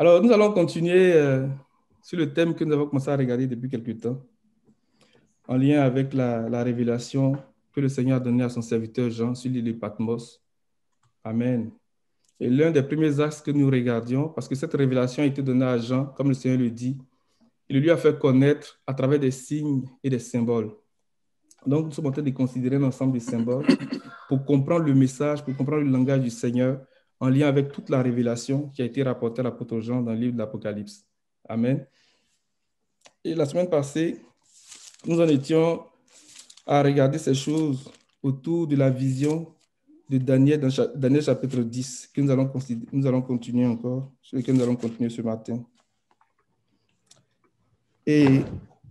Alors, nous allons continuer sur le thème que nous avons commencé à regarder depuis quelque temps, en lien avec la révélation que le Seigneur a donnée à son serviteur Jean sur l'île de Patmos. Amen. Et l'un des premiers axes que nous regardions, parce que cette révélation a été donnée à Jean, comme le Seigneur le dit, il lui a fait connaître à travers des signes et des symboles. Donc, nous sommes en train de considérer l'ensemble des symboles pour comprendre le message, pour comprendre le langage du Seigneur, en lien avec toute la révélation qui a été rapportée à l'apôtre Jean dans le livre de l'Apocalypse. Amen. Et la semaine passée, nous en étions à regarder ces choses autour de la vision de Daniel dans Daniel chapitre 10, que nous allons continuer encore, sur lequel nous allons continuer ce matin. Et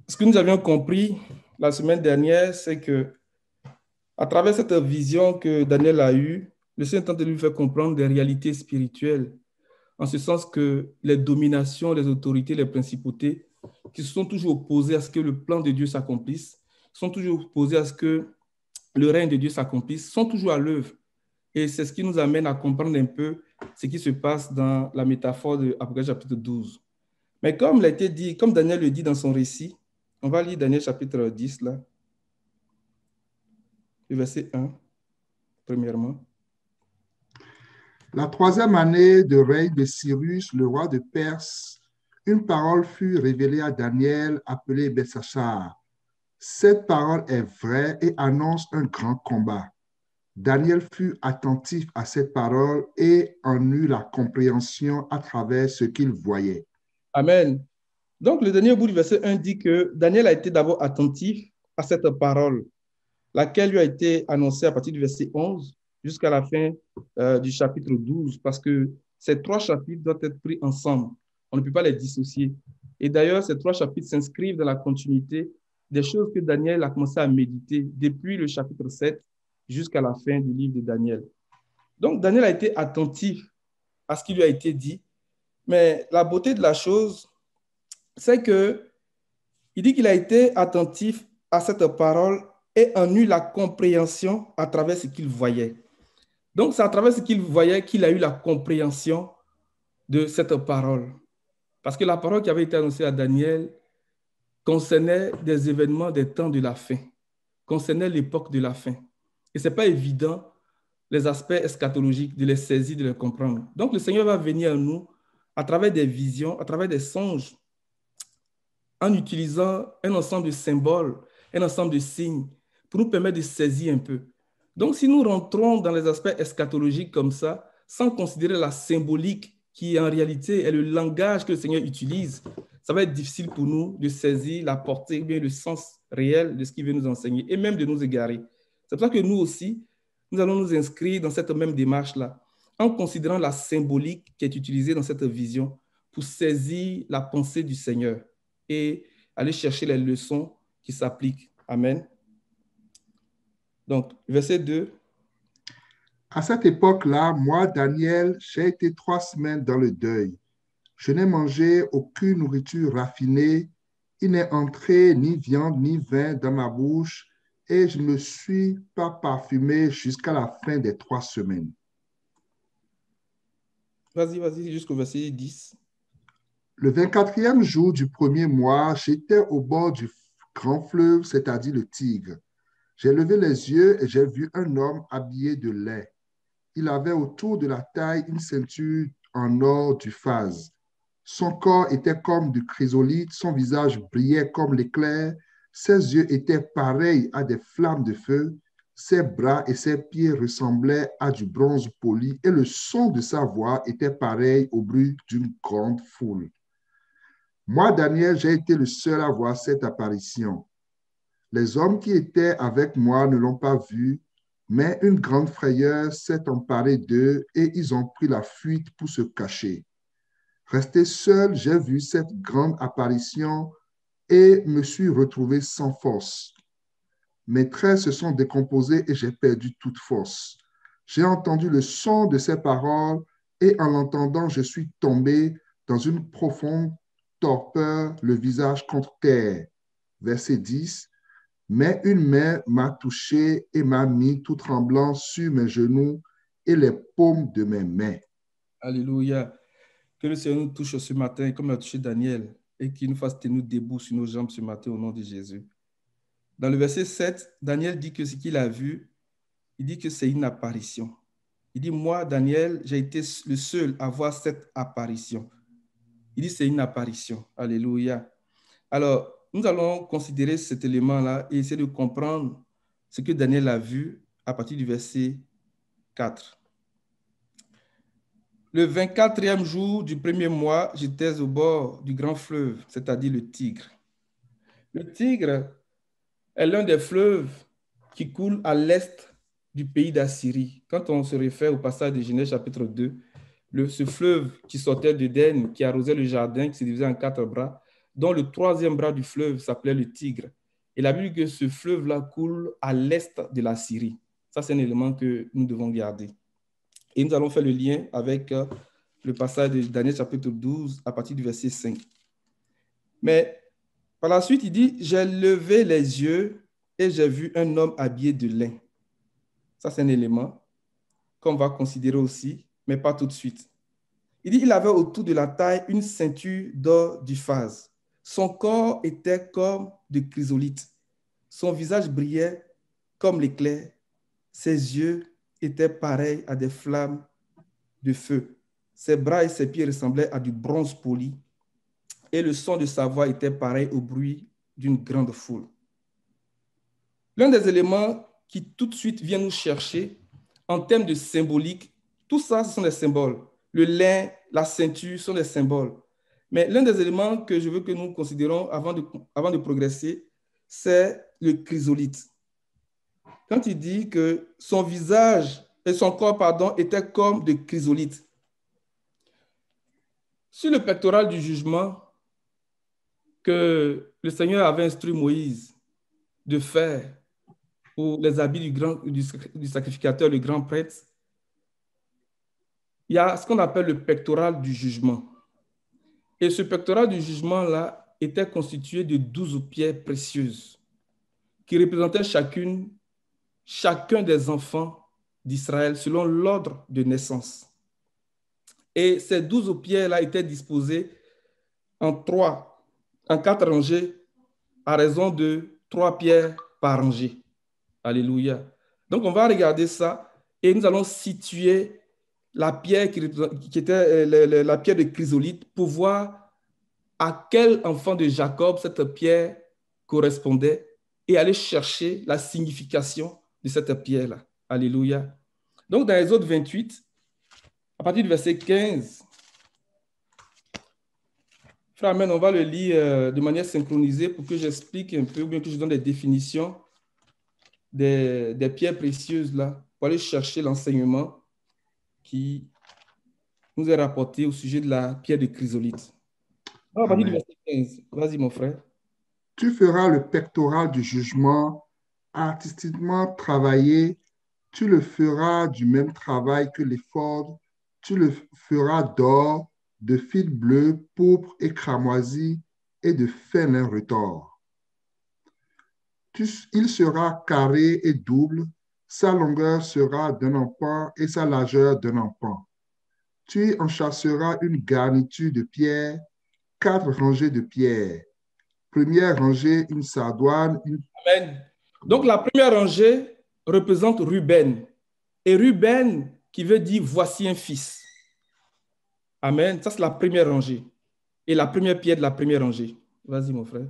ce que nous avions compris la semaine dernière, c'est que à travers cette vision que Daniel a eue, le Seigneur tente de lui faire comprendre des réalités spirituelles, en ce sens que les dominations, les autorités, les principautés, qui se sont toujours opposées à ce que le plan de Dieu s'accomplisse, sont toujours opposées à ce que le règne de Dieu s'accomplisse, sont toujours à l'œuvre. Et c'est ce qui nous amène à comprendre un peu ce qui se passe dans la métaphore de Apocalypse chapitre 12. Mais comme il a été dit, comme Daniel le dit dans son récit, on va lire Daniel chapitre 10, là, le verset 1, premièrement. La troisième année de règne de Cyrus, le roi de Perse, une parole fut révélée à Daniel, appelé Beltshazzar. Cette parole est vraie et annonce un grand combat. Daniel fut attentif à cette parole et en eut la compréhension à travers ce qu'il voyait. Amen. Donc, le dernier bout du verset 1 dit que Daniel a été d'abord attentif à cette parole, laquelle lui a été annoncée à partir du verset 11 jusqu'à la fin du chapitre 12, parce que ces trois chapitres doivent être pris ensemble. On ne peut pas les dissocier. Et d'ailleurs, ces trois chapitres s'inscrivent dans la continuité des choses que Daniel a commencé à méditer depuis le chapitre 7 jusqu'à la fin du livre de Daniel. Donc, Daniel a été attentif à ce qui lui a été dit, mais la beauté de la chose, c'est que il dit qu'il a été attentif à cette parole et en eut la compréhension à travers ce qu'il voyait. Donc, c'est à travers ce qu'il voyait qu'il a eu la compréhension de cette parole. Parce que la parole qui avait été annoncée à Daniel concernait des événements des temps de la fin, concernait l'époque de la fin. Et ce n'est pas évident, les aspects eschatologiques, de les saisir, de les comprendre. Donc, le Seigneur va venir à nous à travers des visions, à travers des songes, en utilisant un ensemble de symboles, un ensemble de signes, pour nous permettre de saisir un peu. Donc, si nous rentrons dans les aspects eschatologiques comme ça, sans considérer la symbolique qui en réalité est le langage que le Seigneur utilise, ça va être difficile pour nous de saisir la portée, bien le sens réel de ce qu'il veut nous enseigner, et même de nous égarer. C'est pour ça que nous aussi, nous allons nous inscrire dans cette même démarche-là, en considérant la symbolique qui est utilisée dans cette vision pour saisir la pensée du Seigneur et aller chercher les leçons qui s'appliquent. Amen. Donc, verset 2. À cette époque-là, moi, Daniel, j'ai été 3 semaines dans le deuil. Je n'ai mangé aucune nourriture raffinée. Il n'est entré ni viande ni vin dans ma bouche et je ne me suis pas parfumé jusqu'à la fin des 3 semaines. Vas-y, jusqu'au verset 10. Le 24e jour du premier mois, j'étais au bord du grand fleuve, c'est-à-dire le Tigre. J'ai levé les yeux et j'ai vu un homme habillé de lait. Il avait autour de la taille une ceinture en or du phase. Son corps était comme du chrysolite, son visage brillait comme l'éclair, ses yeux étaient pareils à des flammes de feu, ses bras et ses pieds ressemblaient à du bronze poli et le son de sa voix était pareil au bruit d'une grande foule. Moi, Daniel, j'ai été le seul à voir cette apparition. Les hommes qui étaient avec moi ne l'ont pas vu, mais une grande frayeur s'est emparée d'eux et ils ont pris la fuite pour se cacher. Resté seul, j'ai vu cette grande apparition et me suis retrouvé sans force. Mes traits se sont décomposés et j'ai perdu toute force. J'ai entendu le son de ces paroles et en l'entendant, je suis tombé dans une profonde torpeur, le visage contre terre. Verset 10. Mais une main m'a touché et m'a mis tout tremblant sur mes genoux et les paumes de mes mains. Alléluia. Que le Seigneur nous touche ce matin, comme il a touché Daniel, et qu'il nous fasse tenir debout sur nos jambes ce matin au nom de Jésus. Dans le verset 7, Daniel dit que ce qu'il a vu, il dit que c'est une apparition. Il dit, moi, Daniel, j'ai été le seul à voir cette apparition. Il dit, c'est une apparition. Alléluia. Alors, nous allons considérer cet élément-là et essayer de comprendre ce que Daniel a vu à partir du verset 4. Le 24e jour du premier mois, j'étais au bord du grand fleuve, c'est-à-dire le Tigre. Le Tigre est l'un des fleuves qui coule à l'est du pays d'Assyrie. Quand on se réfère au passage de Genèse chapitre 2, ce fleuve qui sortait d'Éden, qui arrosait le jardin, qui se divisait en 4 bras, dont le 3e bras du fleuve s'appelait le Tigre. Et la Bible dit que ce fleuve-là coule à l'est de la Syrie. Ça, c'est un élément que nous devons garder. Et nous allons faire le lien avec le passage de Daniel chapitre 12 à partir du verset 5. Mais par la suite, il dit, j'ai levé les yeux et j'ai vu un homme habillé de lin. Ça, c'est un élément qu'on va considérer aussi, mais pas tout de suite. Il dit, il avait autour de la taille une ceinture d'or d'Uphaz. Son corps était comme de chrysolite. Son visage brillait comme l'éclair. Ses yeux étaient pareils à des flammes de feu. Ses bras et ses pieds ressemblaient à du bronze poli. Et le son de sa voix était pareil au bruit d'une grande foule. L'un des éléments qui tout de suite vient nous chercher en termes de symbolique, tout ça, ce sont des symboles. Le lin, la ceinture sont des symboles. Mais l'un des éléments que je veux que nous considérons avant de progresser, c'est le chrysolite. Quand il dit que son visage et son corps, étaient comme de chrysolite. Sur le pectoral du jugement que le Seigneur avait instruit Moïse de faire pour les habits du sacrificateur, le grand prêtre, il y a ce qu'on appelle le pectoral du jugement. Et ce pectoral du jugement-là était constitué de 12 pierres précieuses qui représentaient chacun des enfants d'Israël selon l'ordre de naissance. Et ces 12 pierres-là étaient disposées en 4 rangées à raison de 3 pierres par rangée. Alléluia. Donc, on va regarder ça et nous allons situer la pierre qui était la pierre de chrysolite pour voir à quel enfant de Jacob cette pierre correspondait et aller chercher la signification de cette pierre-là. Alléluia. Donc, dans Exode 28, à partir du verset 15, frère, amen, on va le lire de manière synchronisée pour que j'explique un peu, ou bien que je donne des définitions des pierres précieuses là, pour aller chercher l'enseignement qui nous est rapporté au sujet de la pierre de chrysolite. À partir du verset 15, vas-y mon frère. Tu feras le pectoral du jugement artistiquement travaillé. Tu le feras du même travail que l'éphod. Tu le feras d'or, de fil bleu, pourpre et cramoisi et de fin lin retors. Il sera carré et double. Sa longueur sera d'un empan et sa largeur d'un empan. Tu y enchâsseras une garniture de pierre, 4 rangées de pierres. Première rangée, une sardoine. Amen. Donc, la première rangée représente Ruben. Et Ruben, qui veut dire « voici un fils ». Amen. Ça, c'est la première rangée. Et la première pierre de la première rangée. Vas-y, mon frère.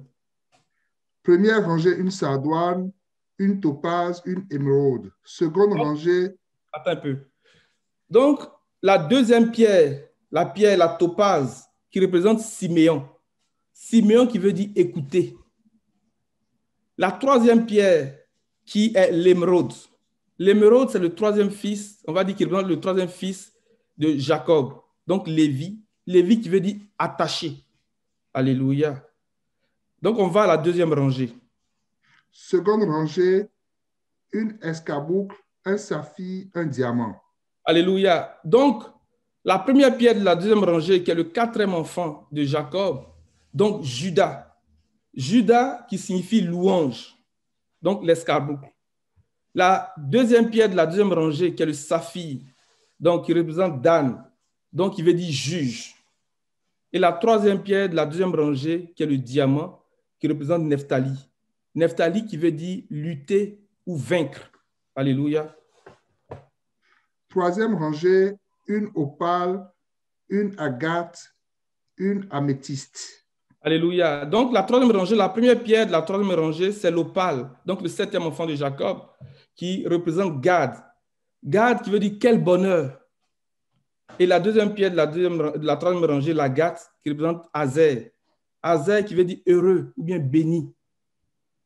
Première rangée, une sardoine, une topaze, une émeraude. Seconde rangée. Attends un peu. Donc, la deuxième pierre, la topaze, qui représente Siméon. Siméon qui veut dire écouter. La troisième pierre, qui est l'émeraude. L'émeraude, c'est le troisième fils, on va dire qu'il représente le troisième fils de Jacob. Donc, Lévi. Lévi qui veut dire attaché. Alléluia. Donc, on va à la deuxième rangée. Seconde rangée, une escarboucle, un saphir, un diamant. Alléluia. Donc, la première pierre de la deuxième rangée, qui est le 4e enfant de Jacob, donc Judas. Judas qui signifie louange, donc l'escarboucle. La deuxième pierre de la deuxième rangée, qui est le saphir, donc qui représente Dan, donc qui veut dire juge. Et la troisième pierre de la deuxième rangée, qui est le diamant, qui représente Nephtali. Nephtali qui veut dire lutter ou vaincre. Alléluia. Troisième rangée, une opale, une agate, une améthyste. Alléluia. Donc, la troisième rangée, la première pierre de la troisième rangée, c'est l'opale. Donc, le septième enfant de Jacob, qui représente Gad. Gad qui veut dire quel bonheur. Et la deuxième pierre de la troisième rangée, l'agate, qui représente Azer. Azer qui veut dire heureux ou bien béni.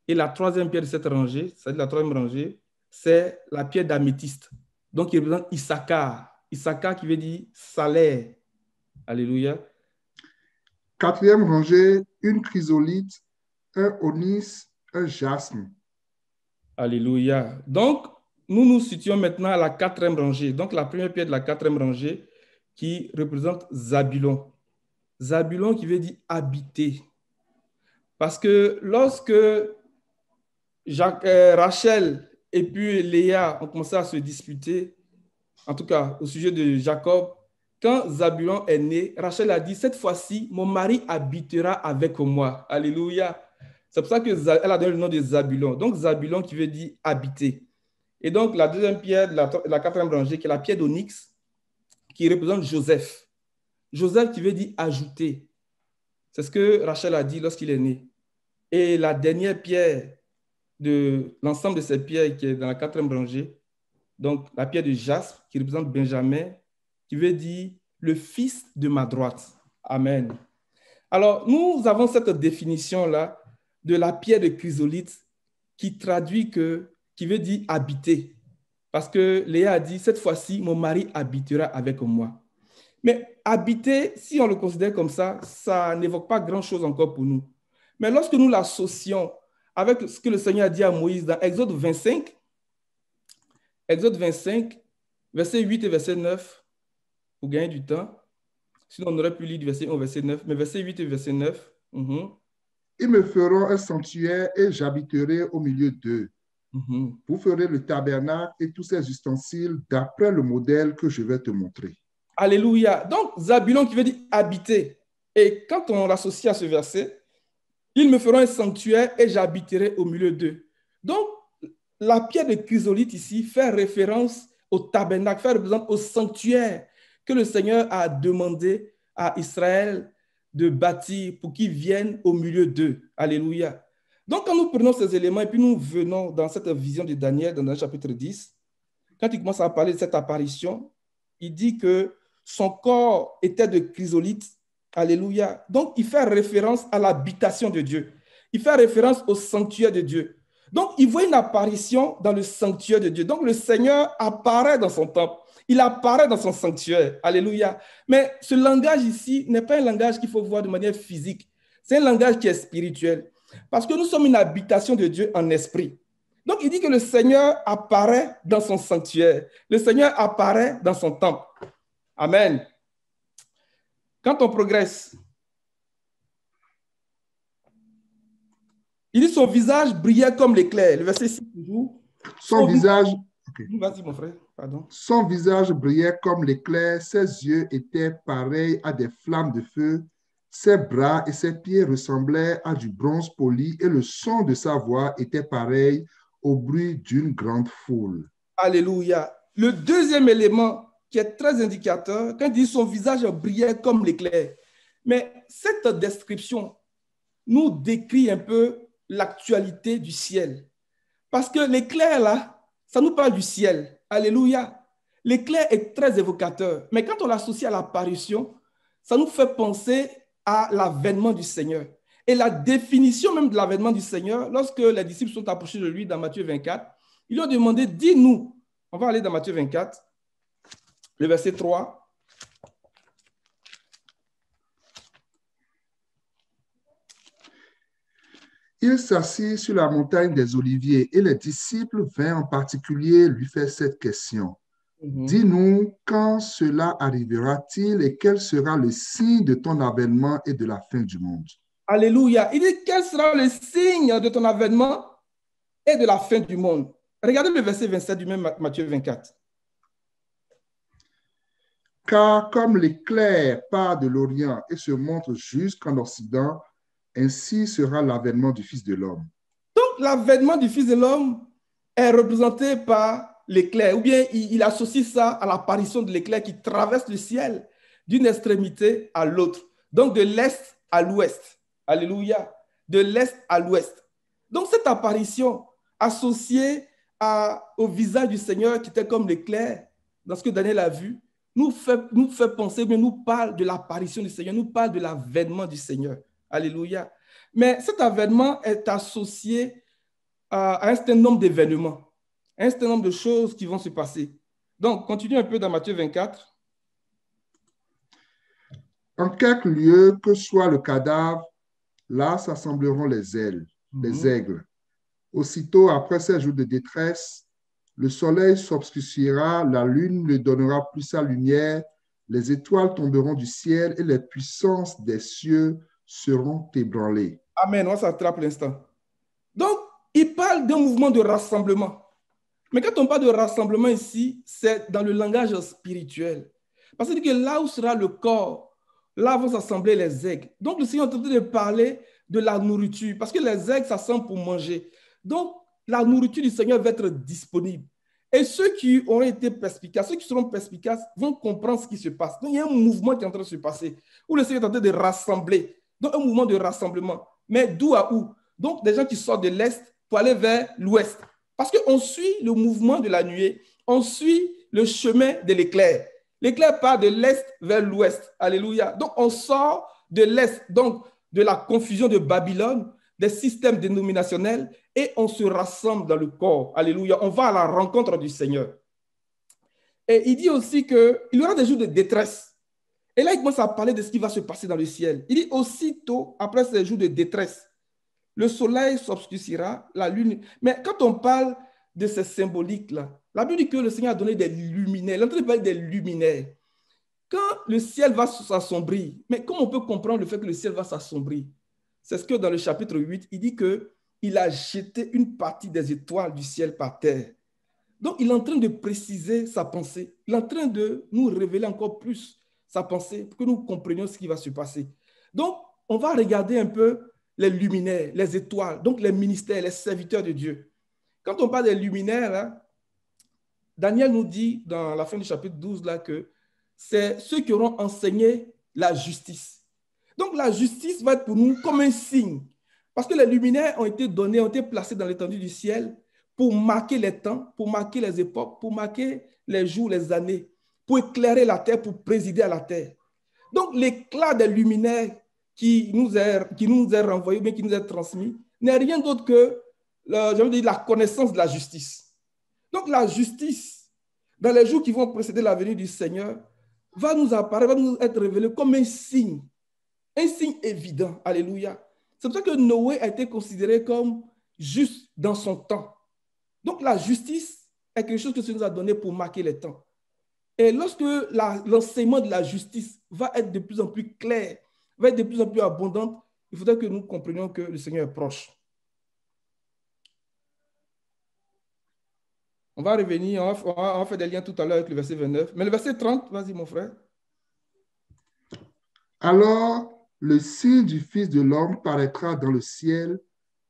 Et la troisième pierre de cette rangée, c'est-à-dire la troisième rangée, c'est la pierre d'améthyste. Donc, il représente Issachar. Issachar qui veut dire salaire. Alléluia. Quatrième rangée, une chrysolite, un onyx, un jasme. Alléluia. Donc, nous nous situons maintenant à la quatrième rangée. Donc, la première pierre de la quatrième rangée qui représente Zabulon. Zabulon qui veut dire habiter. Parce que lorsque Rachel et puis Léa ont commencé à se disputer, en tout cas au sujet de Jacob, quand Zabulon est né, Rachel a dit, cette fois-ci, mon mari habitera avec moi. Alléluia. C'est pour ça qu'elle a donné le nom de Zabulon. Donc, Zabulon qui veut dire habiter. Et donc, la deuxième pierre de la quatrième rangée, qui est la pierre d'onyx, qui représente Joseph. Joseph qui veut dire ajouter. C'est ce que Rachel a dit lorsqu'il est né. Et la dernière pierre de l'ensemble de ces pierres qui est dans la quatrième rangée, donc la pierre de jaspe, qui représente Benjamin, qui veut dire le fils de ma droite. Amen. Alors, nous avons cette définition-là de la pierre de chrysolite qui traduit qui veut dire habiter. Parce que Léa a dit, cette fois-ci, mon mari habitera avec moi. Mais habiter, si on le considère comme ça n'évoque pas grand-chose encore pour nous. Mais lorsque nous l'associons avec ce que le Seigneur a dit à Moïse dans Exode 25, verset 8 et verset 9, pour gagner du temps. Sinon, on aurait pu lire du verset 1 au verset 9, mais verset 8 et verset 9. Ils me feront un sanctuaire et j'habiterai au milieu d'eux. Vous ferez le tabernacle et tous ses ustensiles d'après le modèle que je vais te montrer. Alléluia. Donc, Zabulon qui veut dire habiter. Et quand on l'associe à ce verset, ils me feront un sanctuaire et j'habiterai au milieu d'eux. Donc, la pierre de chrysolite ici fait référence au tabernacle, fait référence au sanctuaire que le Seigneur a demandé à Israël de bâtir pour qu'ils viennent au milieu d'eux. Alléluia. Donc, quand nous prenons ces éléments et puis nous venons dans cette vision de Daniel, dans le chapitre 10, quand il commence à parler de cette apparition, il dit que son corps était de chrysolite. Alléluia. Donc, il fait référence à l'habitation de Dieu. Il fait référence au sanctuaire de Dieu. Donc, il voit une apparition dans le sanctuaire de Dieu. Donc, le Seigneur apparaît dans son temple. Il apparaît dans son sanctuaire. Alléluia. Mais ce langage ici n'est pas un langage qu'il faut voir de manière physique. C'est un langage qui est spirituel. Parce que nous sommes une habitation de Dieu en esprit. Donc, il dit que le Seigneur apparaît dans son sanctuaire. Le Seigneur apparaît dans son temple. Amen. Quand on progresse, il dit son visage brillait comme l'éclair. Le verset 6 toujours. Son visage... Okay. Vas-y, mon frère. Pardon. Son visage brillait comme l'éclair, ses yeux étaient pareils à des flammes de feu, ses bras et ses pieds ressemblaient à du bronze poli et le son de sa voix était pareil au bruit d'une grande foule. Alléluia. Le deuxième élément qui est très indicateur, quand il dit son visage brillait comme l'éclair. Mais cette description nous décrit un peu l'actualité du ciel. Parce que l'éclair, là, ça nous parle du ciel. Alléluia. L'éclair est très évocateur. Mais quand on l'associe à l'apparition, ça nous fait penser à l'avènement du Seigneur. Et la définition même de l'avènement du Seigneur, lorsque les disciples sont approchés de lui dans Matthieu 24, ils lui ont demandé, dis-nous, on va aller dans Matthieu 24, le verset 3. Il s'assit sur la montagne des Oliviers et les disciples vinrent en particulier lui faire cette question. Dis-nous, quand cela arrivera-t-il et quel sera le signe de ton avènement et de la fin du monde? Alléluia. Il dit, quel sera le signe de ton avènement et de la fin du monde? Regardez le verset 27 du même Matthieu 24. Car comme l'éclair part de l'Orient et se montre jusqu'en Occident, ainsi sera l'avènement du Fils de l'homme. Donc, l'avènement du Fils de l'homme est représenté par l'éclair, ou bien il associe ça à l'apparition de l'éclair qui traverse le ciel d'une extrémité à l'autre. Donc, de l'est à l'ouest. Alléluia. De l'est à l'ouest. Donc, cette apparition associée au visage du Seigneur qui était comme l'éclair, dans ce que Daniel a vu, nous fait penser, mais nous parle de l'apparition du Seigneur, nous parle de l'avènement du Seigneur. Alléluia. Mais cet avènement est associé à un certain nombre d'événements, un certain nombre de choses qui vont se passer. Donc, continue un peu dans Matthieu 24. En quelque lieu que soit le cadavre, là s'assembleront les aigles. Aussitôt après ces jours de détresse, le soleil s'obscurcira, la lune ne donnera plus sa lumière, les étoiles tomberont du ciel et les puissances des cieux seront ébranlées. Amen, on s'attrape l'instant. Donc, il parle d'un mouvement de rassemblement. Mais quand on parle de rassemblement ici, c'est dans le langage spirituel. Parce qu'il dit que là où sera le corps, là vont s'assembler les aigles. Donc, le Seigneur est en train de parler de la nourriture, parce que les aigles s'assemblent pour manger. Donc, la nourriture du Seigneur va être disponible. Et ceux qui auront été perspicaces, ceux qui seront perspicaces, vont comprendre ce qui se passe. Donc, il y a un mouvement qui est en train de se passer, où le Seigneur est en train de rassembler. Donc, un mouvement de rassemblement. Mais d'où à où? Donc, des gens qui sortent de l'Est pour aller vers l'Ouest. Parce qu'on suit le mouvement de la nuée, on suit le chemin de l'éclair. L'éclair part de l'Est vers l'Ouest. Alléluia. Donc, on sort de l'Est, donc de la confusion de Babylone, des systèmes dénominationnels, et on se rassemble dans le corps. Alléluia. On va à la rencontre du Seigneur. Et il dit aussi qu'il y aura des jours de détresse. Et là, il commence à parler de ce qui va se passer dans le ciel. Il dit aussitôt, après ces jours de détresse, le soleil s'obscurcira, la lune. Mais quand on parle de ces symboliques-là, la Bible dit que le Seigneur a donné des luminaires. Il est en train de parler des luminaires. Quand le ciel va s'assombrir, mais comment on peut comprendre le fait que le ciel va s'assombrir? C'est ce que dans le chapitre 8, il dit qu'il a jeté une partie des étoiles du ciel par terre. Donc, il est en train de préciser sa pensée. Il est en train de nous révéler encore plus sa pensée pour que nous comprenions ce qui va se passer. Donc, on va regarder un peu les luminaires, les étoiles, donc les ministères, les serviteurs de Dieu. Quand on parle des luminaires, là, Daniel nous dit dans la fin du chapitre 12 là, que c'est ceux qui auront enseigné la justice. Donc la justice va être pour nous comme un signe. Parce que les luminaires ont été donnés, ont été placés dans l'étendue du ciel pour marquer les temps, pour marquer les époques, pour marquer les jours, les années, pour éclairer la terre, pour présider à la terre. Donc l'éclat des luminaires qui nous est renvoyé, mais qui nous est transmis, n'est rien d'autre que la connaissance de la justice. Donc la justice, dans les jours qui vont précéder la venue du Seigneur, va nous apparaître, va nous être révélée comme un signe évident. Alléluia. C'est pour ça que Noé a été considéré comme juste dans son temps. Donc la justice est quelque chose que Dieu nous a donné pour marquer les temps. Et lorsque l'enseignement de la justice va être de plus en plus clair, va être de plus en plus abondant, il faudrait que nous comprenions que le Seigneur est proche. On va revenir, on va faire des liens tout à l'heure avec le verset 29. Mais le verset 30, vas-y mon frère. Alors, le signe du Fils de l'homme paraîtra dans le ciel.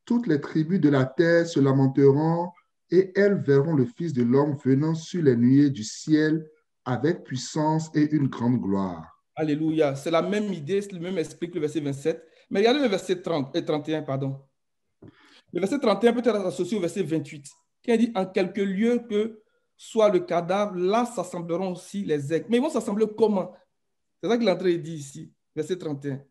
Toutes les tribus de la terre se lamenteront et elles verront le Fils de l'homme venant sur les nuées du ciel avec puissance et une grande gloire. Alléluia. C'est la même idée, c'est le même esprit que le verset 27. Mais regardez le verset 30 et 31, pardon. Le verset 31 peut être associé au verset 28, qui dit « En quelques lieux que soit le cadavre, là s'assembleront aussi les aigles. » Mais ils vont s'assembler comment? C'est ça que l'entrée dit ici, verset 31.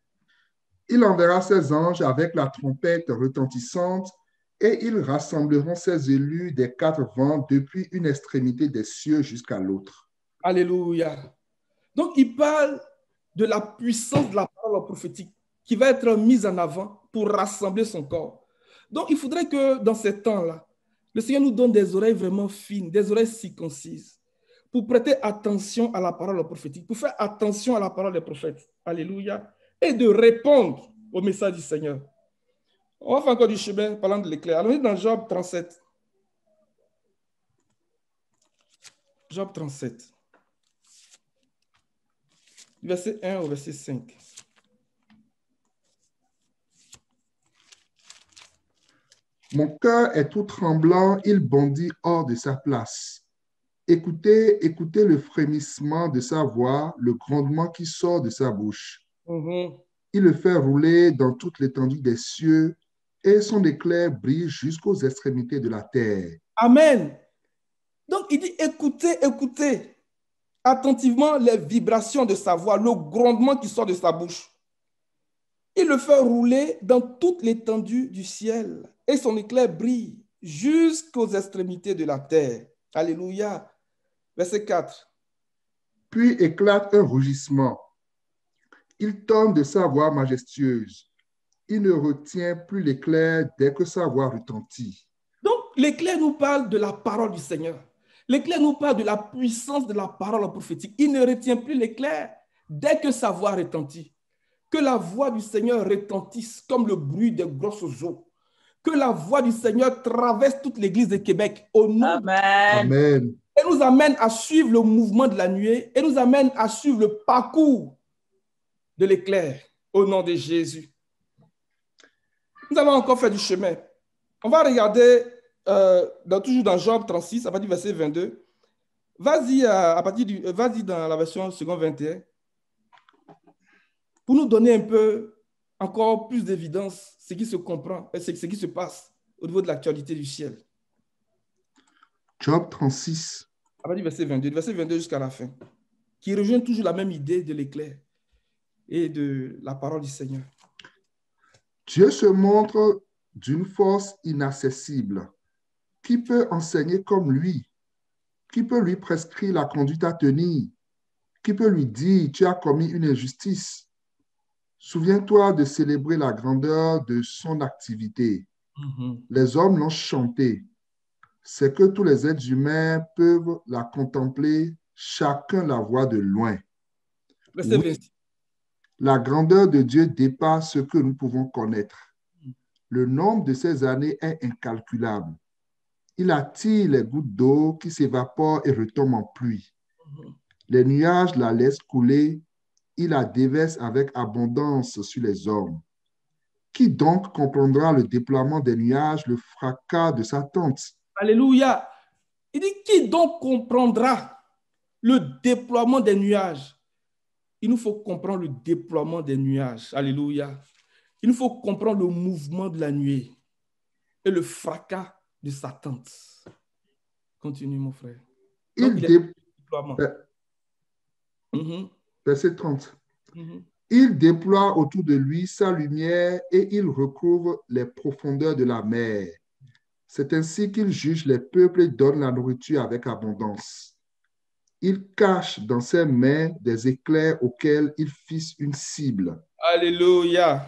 Il enverra ses anges avec la trompette retentissante et ils rassembleront ses élus des quatre vents depuis une extrémité des cieux jusqu'à l'autre. Alléluia. Donc, il parle de la puissance de la parole prophétique qui va être mise en avant pour rassembler son corps. Donc, il faudrait que dans ces temps-là, le Seigneur nous donne des oreilles vraiment fines, des oreilles circoncises, pour prêter attention à la parole prophétique, pour faire attention à la parole des prophètes. Alléluia. Et de répondre au message du Seigneur. On va faire encore du chemin parlant de l'éclair. Allons-y dans Job 37. Job 37. du verset 1 au verset 5. Mon cœur est tout tremblant, il bondit hors de sa place. Écoutez, écoutez le frémissement de sa voix, le grondement qui sort de sa bouche. Il le fait rouler dans toute l'étendue des cieux et son éclair brille jusqu'aux extrémités de la terre. Amen. Donc, il dit, écoutez, écoutez attentivement les vibrations de sa voix, le grondement qui sort de sa bouche. Il le fait rouler dans toute l'étendue du ciel et son éclair brille jusqu'aux extrémités de la terre. Alléluia. Verset 4. Puis éclate un rugissement. Il tonne de sa voix majestueuse. Il ne retient plus l'éclair dès que sa voix retentit. Donc, l'éclair nous parle de la parole du Seigneur. L'éclair nous parle de la puissance de la parole prophétique. Il ne retient plus l'éclair dès que sa voix retentit. Que la voix du Seigneur retentisse comme le bruit des grosses eaux. Que la voix du Seigneur traverse toute l'église de Québec au nom Amen. Et nous amène à suivre le mouvement de la nuée et nous amène à suivre le parcours de l'éclair au nom de Jésus. Nous allons encore faire du chemin. On va regarder toujours dans Job 36, à partir du verset 22. Vas-y vas-y dans la version second 21 pour nous donner un peu encore plus d'évidence ce qui se comprend et ce qui se passe au niveau de l'actualité du ciel. Job 36. À partir du verset 22 jusqu'à la fin, qui rejoint toujours la même idée de l'éclair et de la parole du Seigneur. Dieu se montre d'une force inaccessible. Qui peut enseigner comme lui? Qui peut lui prescrire la conduite à tenir? Qui peut lui dire, tu as commis une injustice? Souviens-toi de célébrer la grandeur de son activité. Les hommes l'ont chanté. C'est que tous les êtres humains peuvent la contempler, chacun la voit de loin. Verset 26. La grandeur de Dieu dépasse ce que nous pouvons connaître. Le nombre de ses années est incalculable. Il attire les gouttes d'eau qui s'évaporent et retombent en pluie. Les nuages la laissent couler. Il la déverse avec abondance sur les hommes. Qui donc comprendra le déploiement des nuages, le fracas de sa tente? Alléluia. Il dit, qui donc comprendra le déploiement des nuages? Il nous faut comprendre le déploiement des nuages. Alléluia. Il nous faut comprendre le mouvement de la nuée et le fracas de sa tente. Continue, mon frère. Donc, Verset 30. Il déploie autour de lui sa lumière et il recouvre les profondeurs de la mer. C'est ainsi qu'il juge les peuples et donne la nourriture avec abondance. Il cache dans ses mains des éclairs auxquels il fixe une cible. Alléluia.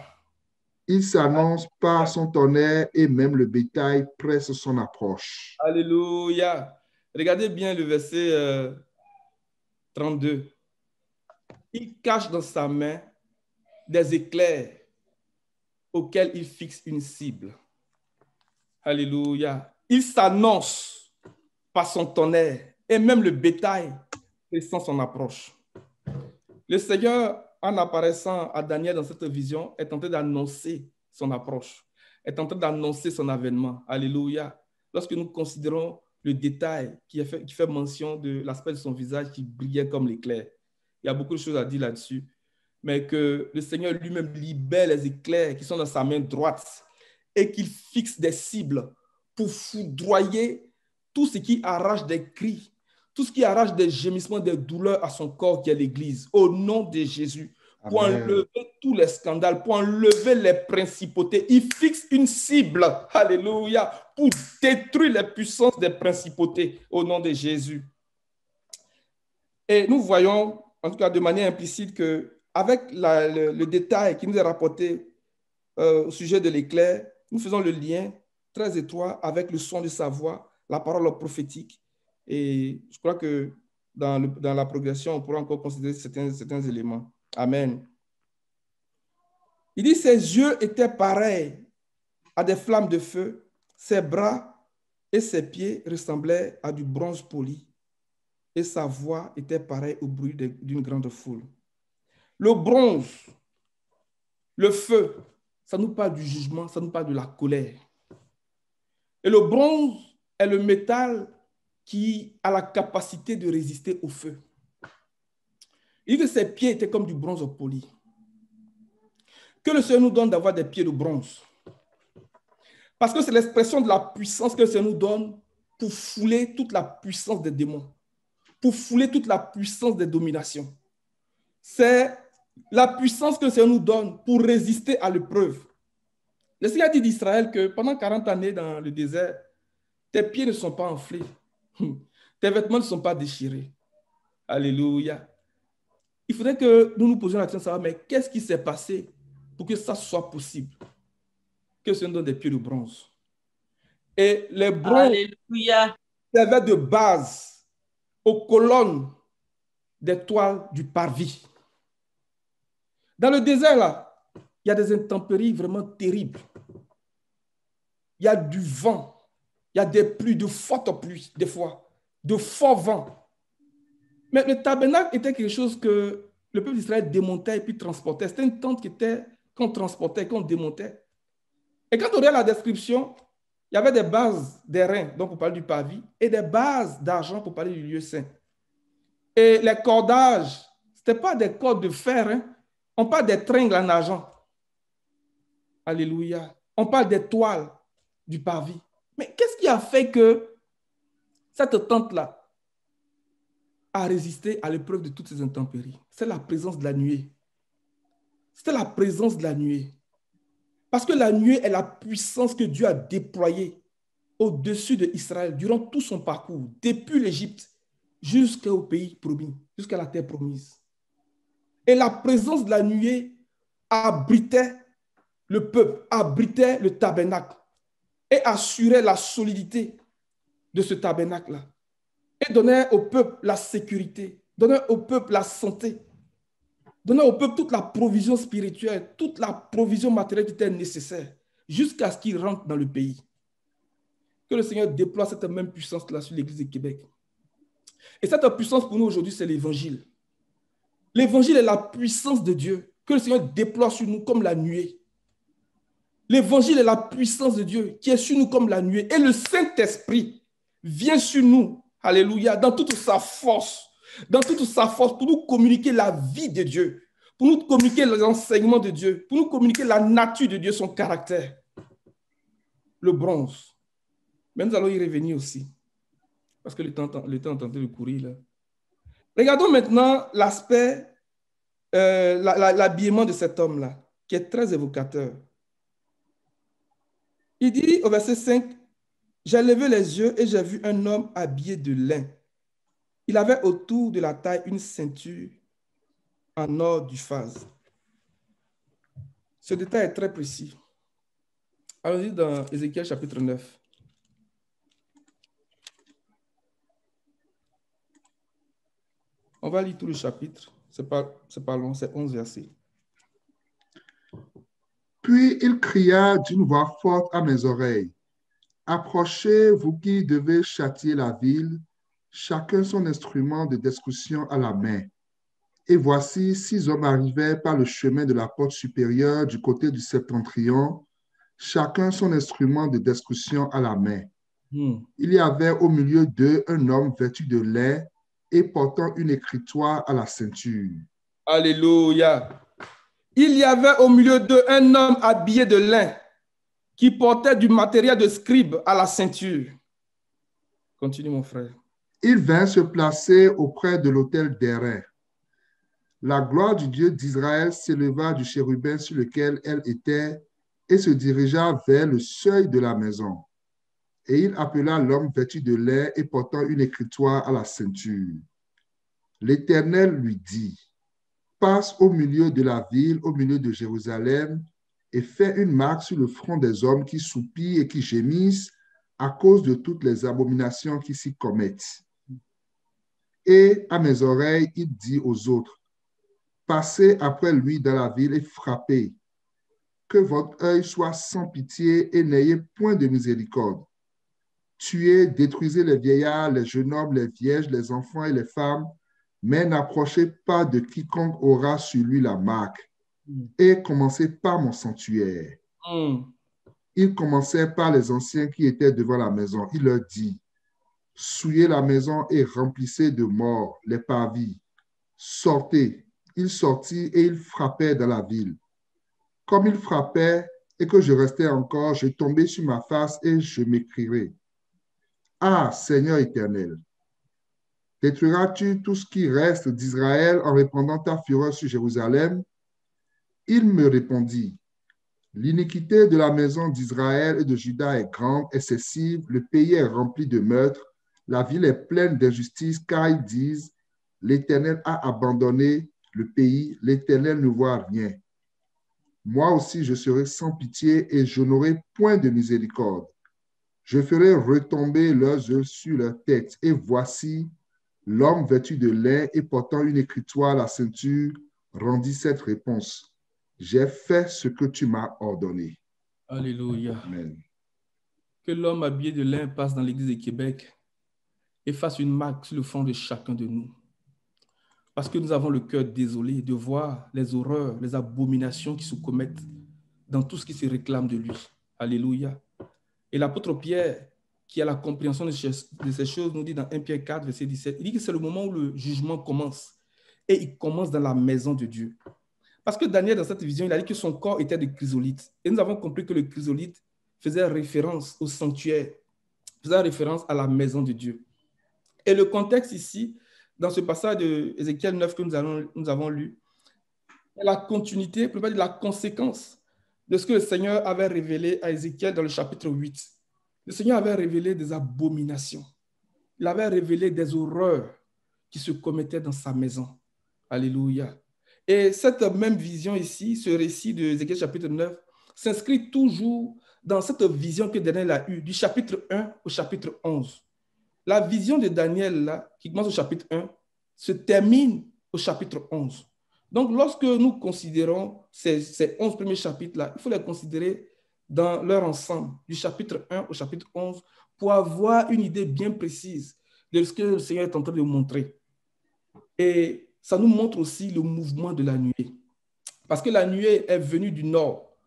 Il s'annonce par son tonnerre et même le bétail presse son approche. Alléluia. Regardez bien le verset 32. Il cache dans sa main des éclairs auxquels il fixe une cible. Alléluia. Il s'annonce par son tonnerre et même le bétail pressant son approche. Le Seigneur, en apparaissant à Daniel dans cette vision, est en train d'annoncer son approche, est en train d'annoncer son avènement. Alléluia. Lorsque nous considérons le détail qui fait mention de l'aspect de son visage qui brillait comme l'éclair, il y a beaucoup de choses à dire là-dessus, mais que le Seigneur lui-même libère les éclairs qui sont dans sa main droite et qu'il fixe des cibles pour foudroyer tout ce qui arrache des cris, tout ce qui arrache des gémissements, des douleurs à son corps qui est l'Église, au nom de Jésus, pour enlever tous les scandales, pour enlever les principautés. Il fixe une cible, alléluia, pour détruire les puissances des principautés, au nom de Jésus. Et nous voyons, en tout cas de manière implicite, qu'avec le détail qui nous est rapporté au sujet de l'éclair, nous faisons le lien très étroit avec le son de sa voix, la parole prophétique. Et je crois que dans la progression, on pourra encore considérer certains éléments. Amen. Il dit, ses yeux étaient pareils à des flammes de feu, ses bras et ses pieds ressemblaient à du bronze poli, et sa voix était pareille au bruit d'une grande foule. Le bronze, le feu, ça nous parle du jugement, ça nous parle de la colère. Et le bronze est le métal qui a la capacité de résister au feu. Il dit que ses pieds étaient comme du bronze poli. Que le Seigneur nous donne d'avoir des pieds de bronze. Parce que c'est l'expression de la puissance que le Seigneur nous donne pour fouler toute la puissance des démons, pour fouler toute la puissance des dominations. C'est la puissance que le Seigneur nous donne pour résister à l'épreuve. Le Seigneur dit d'Israël que pendant 40 années dans le désert, tes pieds ne sont pas enflés, tes vêtements ne sont pas déchirés. Alléluia. Il faudrait que nous nous posions la question de savoir, mais qu'est-ce qui s'est passé pour que ça soit possible? Que le Seigneur donne des pieds de bronze. Et les bronzes servaient de base aux colonnes des toiles du parvis. Dans le désert, là, il y a des intempéries vraiment terribles. Il y a du vent, il y a des pluies, de fortes pluies, des fois, de forts vents. Mais le tabernacle était quelque chose que le peuple d'Israël démontait et puis transportait. C'était une tente qu'on transportait, qu'on démontait. Et quand on regarde la description, il y avait des bases d'airain, donc pour parler du parvis, et des bases d'argent pour parler du lieu saint. Et les cordages, ce n'étaient pas des cordes de fer, hein. On parle des tringles en argent. Alléluia. On parle des toiles du parvis. Mais qu'est-ce qui a fait que cette tente-là a résisté à l'épreuve de toutes ces intempéries? C'est la présence de la nuée. C'était la présence de la nuée. Parce que la nuée est la puissance que Dieu a déployée au-dessus d'Israël durant tout son parcours, depuis l'Égypte jusqu'au pays promis, jusqu'à la terre promise. Et la présence de la nuée abritait le peuple, abritait le tabernacle et assurait la solidité de ce tabernacle-là. Et donnait au peuple la sécurité, donnait au peuple la santé, donnait au peuple toute la provision spirituelle, toute la provision matérielle qui était nécessaire jusqu'à ce qu'il rentre dans le pays. Que le Seigneur déploie cette même puissance-là sur l'Église de Québec. Et cette puissance pour nous aujourd'hui, c'est l'Évangile. L'Évangile est la puissance de Dieu que le Seigneur déploie sur nous comme la nuée. L'Évangile est la puissance de Dieu qui est sur nous comme la nuée. Et le Saint-Esprit vient sur nous, alléluia, dans toute sa force, pour nous communiquer la vie de Dieu, pour nous communiquer les enseignements de Dieu, pour nous communiquer la nature de Dieu, son caractère. Le bronze. Mais nous allons y revenir aussi, parce que le temps est en train de courir là. Regardons maintenant l'aspect, l'habillement de cet homme-là, qui est très évocateur. Il dit au verset 5, « J'ai levé les yeux et j'ai vu un homme habillé de lin. Il avait autour de la taille une ceinture en or du phase. » Ce détail est très précis. Allons-y dans Ézéchiel chapitre 9. On va lire tout le chapitre. C'est pas long, c'est 11 versets. Puis il cria d'une voix forte à mes oreilles. Approchez, vous qui devez châtier la ville, chacun son instrument de destruction à la main. Et voici 6 hommes arrivaient par le chemin de la porte supérieure du côté du septentrion, chacun son instrument de destruction à la main. Il y avait au milieu d'eux un homme vêtu de lin et portant une écritoire à la ceinture. Alléluia. Il y avait au milieu d'eux un homme habillé de lin qui portait du matériel de scribe à la ceinture. Continue, mon frère. Il vint se placer auprès de l'autel d'airain. La gloire du Dieu d'Israël s'éleva du chérubin sur lequel elle était et se dirigea vers le seuil de la maison. Et il appela l'homme vêtu de lin et portant une écritoire à la ceinture. L'Éternel lui dit, « Passe au milieu de la ville, au milieu de Jérusalem, et fais une marque sur le front des hommes qui soupirent et qui gémissent à cause de toutes les abominations qui s'y commettent. » Et à mes oreilles, il dit aux autres, « Passez après lui dans la ville et frappez. Que votre œil soit sans pitié et n'ayez point de miséricorde. Tuez, détruisez les vieillards, les jeunes hommes, les vierges, les enfants et les femmes, Mais n'approchez pas de quiconque aura sur lui la marque, Mm. et commencez par mon sanctuaire. Mm. Il commençait par les anciens qui étaient devant la maison. Il leur dit, souillez la maison et remplissez de morts les parvis. Sortez. Il sortit et il frappait dans la ville. Comme il frappait et que je restais encore, je tombais sur ma face et je m'écriai, ah, Seigneur éternel, détruiras-tu tout ce qui reste d'Israël en répandant ta fureur sur Jérusalem? Il me répondit, l'iniquité de la maison d'Israël et de Juda est grande, excessive, le pays est rempli de meurtres, la ville est pleine d'injustice, car ils disent, l'Éternel a abandonné le pays, l'Éternel ne voit rien. Moi aussi, je serai sans pitié et je n'aurai point de miséricorde. Je ferai retomber leurs œufs sur leur tête. Et voici, l'homme vêtu de lin et portant une écritoire à la ceinture rendit cette réponse. J'ai fait ce que tu m'as ordonné. Alléluia. Amen. Que l'homme habillé de lin passe dans l'église de Québec et fasse une marque sur le front de chacun de nous. Parce que nous avons le cœur désolé de voir les horreurs, les abominations qui se commettent dans tout ce qui se réclame de lui. Alléluia. Et l'apôtre Pierre, qui a la compréhension de ces choses, nous dit dans 1 Pierre 4, verset 17, il dit que c'est le moment où le jugement commence. Et il commence dans la maison de Dieu. Parce que Daniel, dans cette vision, il a dit que son corps était de chrysolite. Et nous avons compris que le chrysolite faisait référence au sanctuaire, faisait référence à la maison de Dieu. Et le contexte ici, dans ce passage de Ézéchiel 9 que nous avons lu, est la continuité, pour ne pas dire la conséquence de ce que le Seigneur avait révélé à Ézéchiel dans le chapitre 8. Le Seigneur avait révélé des abominations. Il avait révélé des horreurs qui se commettaient dans sa maison. Alléluia. Et cette même vision ici, ce récit de Ézéchiel chapitre 9, s'inscrit toujours dans cette vision que Daniel a eue, du chapitre 1 au chapitre 11. La vision de Daniel, là, qui commence au chapitre 1, se termine au chapitre 11. Donc, lorsque nous considérons ces 11 premiers chapitres-là, il faut les considérer dans leur ensemble, du chapitre 1 au chapitre 11, pour avoir une idée bien précise de ce que le Seigneur est en train de montrer. Et ça nous montre aussi le mouvement de la nuée. Parce que la nuée est venue du nord.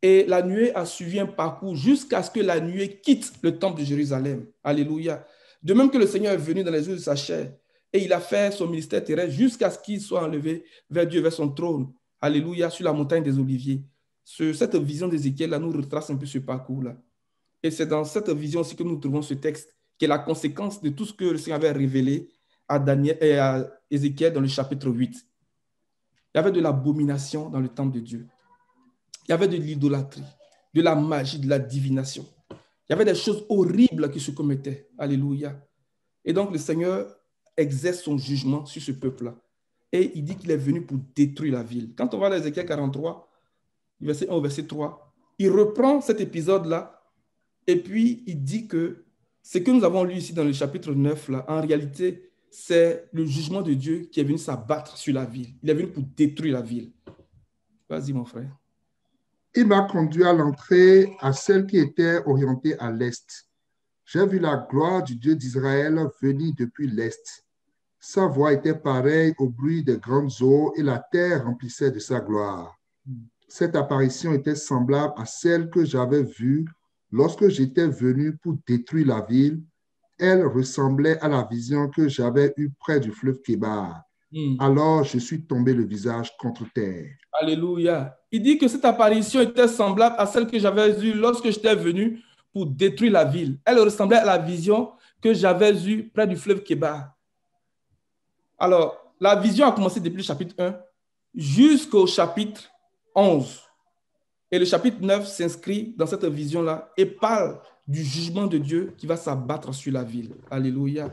Et la nuée a suivi un parcours jusqu'à ce que la nuée quitte le temple de Jérusalem. Alléluia. De même que le Seigneur est venu dans les jours de sa chair et il a fait son ministère terrestre jusqu'à ce qu'il soit enlevé vers Dieu, vers son trône. Alléluia, sur la montagne des Oliviers. Cette vision d'Ézéchiel, là, nous retrace un peu ce parcours-là. Et c'est dans cette vision aussi que nous trouvons ce texte, qui est la conséquence de tout ce que le Seigneur avait révélé à Daniel et à Ézéchiel dans le chapitre 8. Il y avait de l'abomination dans le temple de Dieu. Il y avait de l'idolâtrie, de la magie, de la divination. Il y avait des choses horribles qui se commettaient. Alléluia. Et donc, le Seigneur exerce son jugement sur ce peuple-là. Et il dit qu'il est venu pour détruire la ville. Quand on va à Ézéchiel 43, verset 1 au verset 3, il reprend cet épisode-là et puis il dit que ce que nous avons lu ici dans le chapitre 9, là, en réalité, c'est le jugement de Dieu qui est venu s'abattre sur la ville. Il est venu pour détruire la ville. Vas-y, mon frère. Il m'a conduit à l'entrée à celle qui était orientée à l'est. J'ai vu la gloire du Dieu d'Israël venir depuis l'est. Sa voix était pareille au bruit des grandes eaux et la terre remplissait de sa gloire. Cette apparition était semblable à celle que j'avais vue lorsque j'étais venu pour détruire la ville. Elle ressemblait à la vision que j'avais eue près du fleuve Kébar. Alors je suis tombé le visage contre terre. Alléluia. Il dit que cette apparition était semblable à celle que j'avais eue lorsque j'étais venu pour détruire la ville. Elle ressemblait à la vision que j'avais eue près du fleuve Kébar. Alors, la vision a commencé depuis le chapitre 1 jusqu'au chapitre 11. Et le chapitre 9 s'inscrit dans cette vision-là et parle du jugement de Dieu qui va s'abattre sur la ville. Alléluia.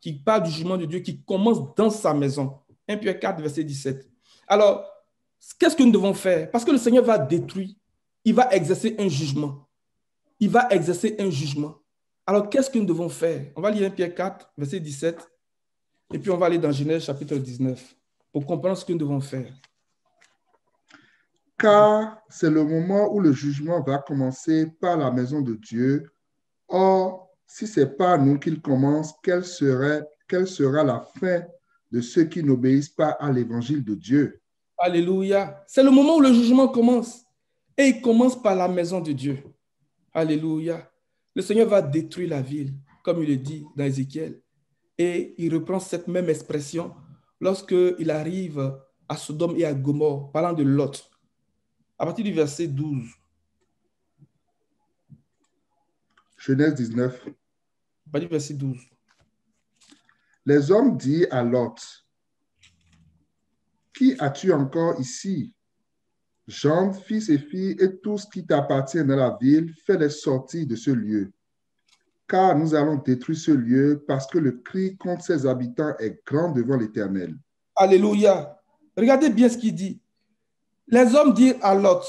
Qui parle du jugement de Dieu qui commence dans sa maison. 1 Pierre 4, verset 17. Alors, qu'est-ce que nous devons faire? Parce que le Seigneur va détruire. Il va exercer un jugement. Il va exercer un jugement. Alors, qu'est-ce que nous devons faire? On va lire 1 Pierre 4, verset 17. Et puis, on va aller dans Genèse chapitre 19 pour comprendre ce que nous devons faire. Car c'est le moment où le jugement va commencer par la maison de Dieu. Or, si ce n'est pas nous qu'il commence, quelle sera la fin de ceux qui n'obéissent pas à l'évangile de Dieu. Alléluia. C'est le moment où le jugement commence. Et il commence par la maison de Dieu. Alléluia. Le Seigneur va détruire la ville, comme il le dit dans Ézéchiel. Et il reprend cette même expression lorsqu'il arrive à Sodome et à Gomorrhe, parlant de Lot. À partir du verset 12. Genèse 19. À partir du verset 12. Les hommes dirent à Lot, qui as-tu encore ici? Gendre, fils et filles et tout ce qui t'appartient dans la ville, fais-les sortir de ce lieu. Car nous allons détruire ce lieu parce que le cri contre ses habitants est grand devant l'Éternel. Alléluia. Regardez bien ce qu'il dit. Les hommes dirent à Lot,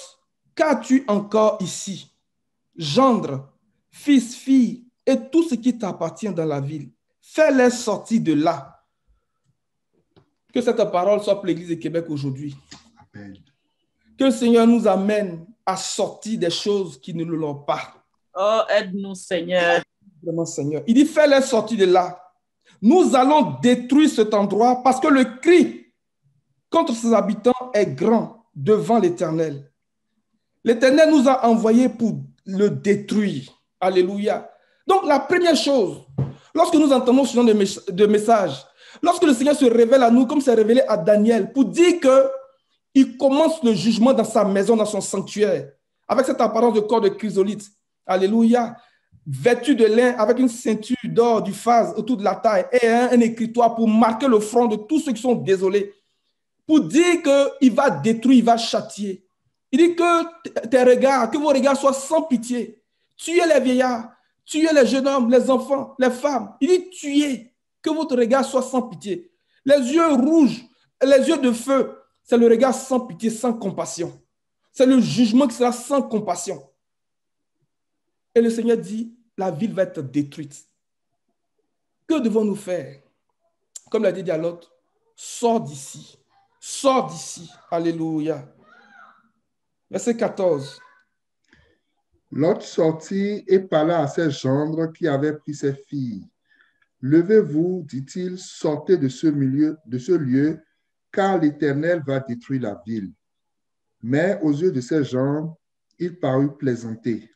qu'as-tu encore ici? Gendre, fils, fille et tout ce qui t'appartient dans la ville. Fais-les sortir de là. Que cette parole soit pour l'Église de Québec aujourd'hui. Amen. Que le Seigneur nous amène à sortir des choses qui ne l'ont pas. Oh, aide-nous, Seigneur. Vraiment, Seigneur. Il dit, fais-les sortir de là. Nous allons détruire cet endroit parce que le cri contre ses habitants est grand devant l'Éternel. L'Éternel nous a envoyés pour le détruire. Alléluia. Donc, la première chose, lorsque nous entendons ce genre de message, lorsque le Seigneur se révèle à nous, comme c'est révélé à Daniel, pour dire qu'il commence le jugement dans sa maison, dans son sanctuaire, avec cette apparence de corps de chrysolite. Alléluia. Vêtu de lin, avec une ceinture d'or du phase autour de la taille et un écritoire pour marquer le front de tous ceux qui sont désolés. Pour dire qu'il va détruire, il va châtier. Il dit que tes regards, que vos regards soient sans pitié. Tuez les vieillards, tuez les jeunes hommes, les enfants, les femmes. Il dit tuez, que votre regard soit sans pitié. Les yeux rouges, les yeux de feu, c'est le regard sans pitié, sans compassion. C'est le jugement qui sera sans compassion. Et le Seigneur dit, la ville va être détruite. Que devons-nous faire? Comme l'a dit à l'autre, sors d'ici. Sors d'ici. Alléluia. Verset 14. Lot sortit et parla à ses gendres qui avaient pris ses filles. Levez-vous, dit-il, sortez de ce lieu, car l'Éternel va détruire la ville. Mais aux yeux de ses gendres, il parut plaisanter.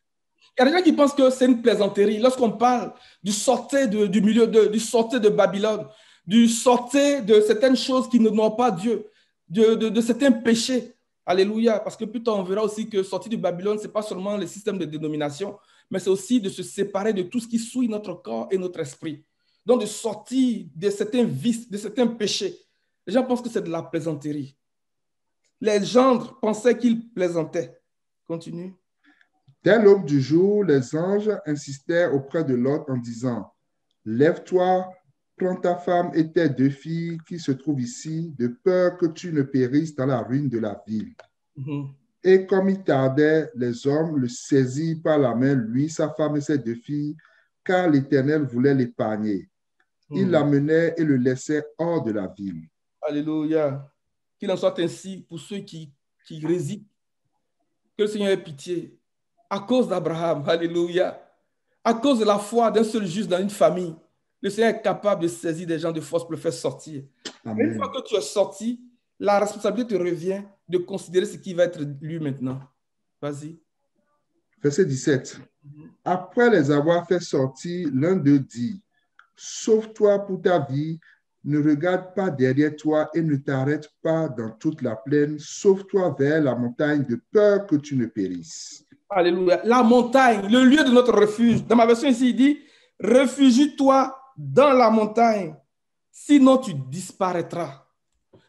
Il y a des gens qui pensent que c'est une plaisanterie. Lorsqu'on parle du sortir du sortir de Babylone, du sortir de certaines choses qui n'ont pas Dieu, de certains péchés. Alléluia. Parce que plus tard, on verra aussi que sortir de Babylone, ce n'est pas seulement le système de dénomination, mais c'est aussi de se séparer de tout ce qui souille notre corps et notre esprit. Donc, de sortir de certains vices, de certains péchés. Les gens pensent que c'est de la plaisanterie. Les gendres pensaient qu'ils plaisantaient. Continue. Dès l'aube du jour, les anges insistèrent auprès de Lot en disant, « Lève-toi, prends ta femme et tes 2 filles qui se trouvent ici, de peur que tu ne périsses dans la ruine de la ville. » Et comme il tardait, les hommes le saisirent par la main, lui, sa femme et ses 2 filles, car l'Éternel voulait l'épargner. Ils l'amenaient et le laissaient hors de la ville. Alléluia. Qu'il en soit ainsi pour ceux qui résident. Que le Seigneur ait pitié. À cause d'Abraham, alléluia, à cause de la foi d'un seul juste dans une famille, le Seigneur est capable de saisir des gens de force pour le faire sortir. Amen. Une fois que tu es sorti, la responsabilité te revient de considérer ce qui va être lui maintenant. Vas-y. Verset 17. Après les avoir fait sortir, l'un d'eux dit, « Sauve-toi pour ta vie, ne regarde pas derrière toi et ne t'arrête pas dans toute la plaine, sauve-toi vers la montagne de peur que tu ne périsses. » Alléluia. La montagne, le lieu de notre refuge. Dans ma version ici, il dit, réfugie-toi dans la montagne, sinon tu disparaîtras.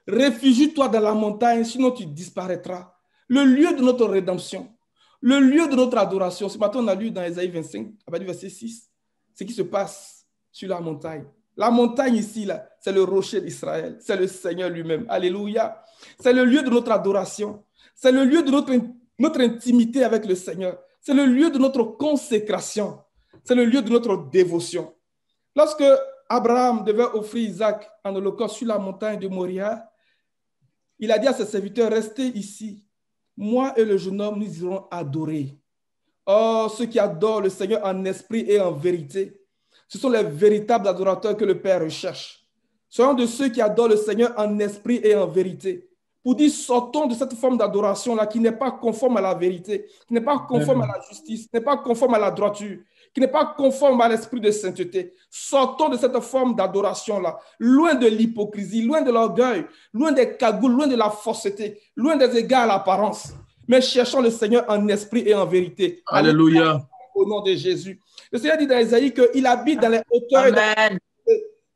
Réfugie-toi dans la montagne, sinon tu disparaîtras. Le lieu de notre rédemption, le lieu de notre adoration. Ce matin, on a lu dans Ésaïe 25, à partir du verset 6, ce qui se passe sur la montagne. La montagne ici, là, c'est le rocher d'Israël. C'est le Seigneur lui-même. Alléluia. C'est le lieu de notre adoration. C'est le lieu de notre intimité avec le Seigneur. C'est le lieu de notre consécration. C'est le lieu de notre dévotion. Lorsque Abraham devait offrir Isaac en holocauste sur la montagne de Moria, il a dit à ses serviteurs, restez ici. Moi et le jeune homme, nous irons adorer. Oh, ceux qui adorent le Seigneur en esprit et en vérité, ce sont les véritables adorateurs que le Père recherche. Soyons de ceux qui adorent le Seigneur en esprit et en vérité. Pour dire, sortons de cette forme d'adoration-là qui n'est pas conforme à la vérité, qui n'est pas conforme à la justice, qui n'est pas conforme à la droiture, qui n'est pas conforme à l'esprit de sainteté. Sortons de cette forme d'adoration-là, loin de l'hypocrisie, loin de l'orgueil, loin des cagoules, loin de la fausseté, loin des égards à l'apparence. Mais cherchons le Seigneur en esprit et en vérité. Alléluia. Au nom de Jésus. Le Seigneur dit dans Isaïe qu'il habite dans les hauteurs. Amen.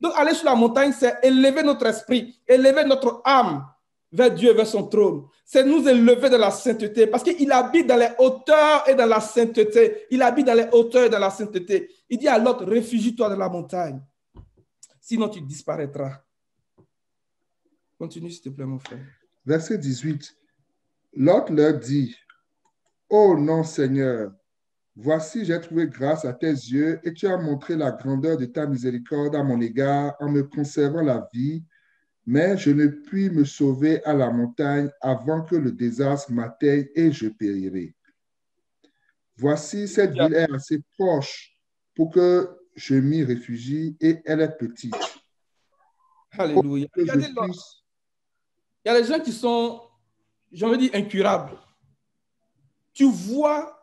Donc, aller sur la montagne, c'est élever notre esprit, élever notre âme vers Dieu, vers son trône. C'est nous élever dans la sainteté, parce qu'il habite dans les hauteurs et dans la sainteté. Il habite dans les hauteurs et dans la sainteté. Il dit à l'autre, réfugie-toi dans la montagne, sinon tu disparaîtras. Continue, s'il te plaît, mon frère. Verset 18. Lot leur dit, ô non, Seigneur, voici, j'ai trouvé grâce à tes yeux et tu as montré la grandeur de ta miséricorde à mon égard en me conservant la vie, mais je ne puis me sauver à la montagne avant que le désastre m'atteigne et je périrai. Voici, cette ville est assez proche pour que je m'y réfugie et elle est petite. Alléluia. Regardez, il y a des gens qui sont, j'ai envie de dire, incurables. Tu vois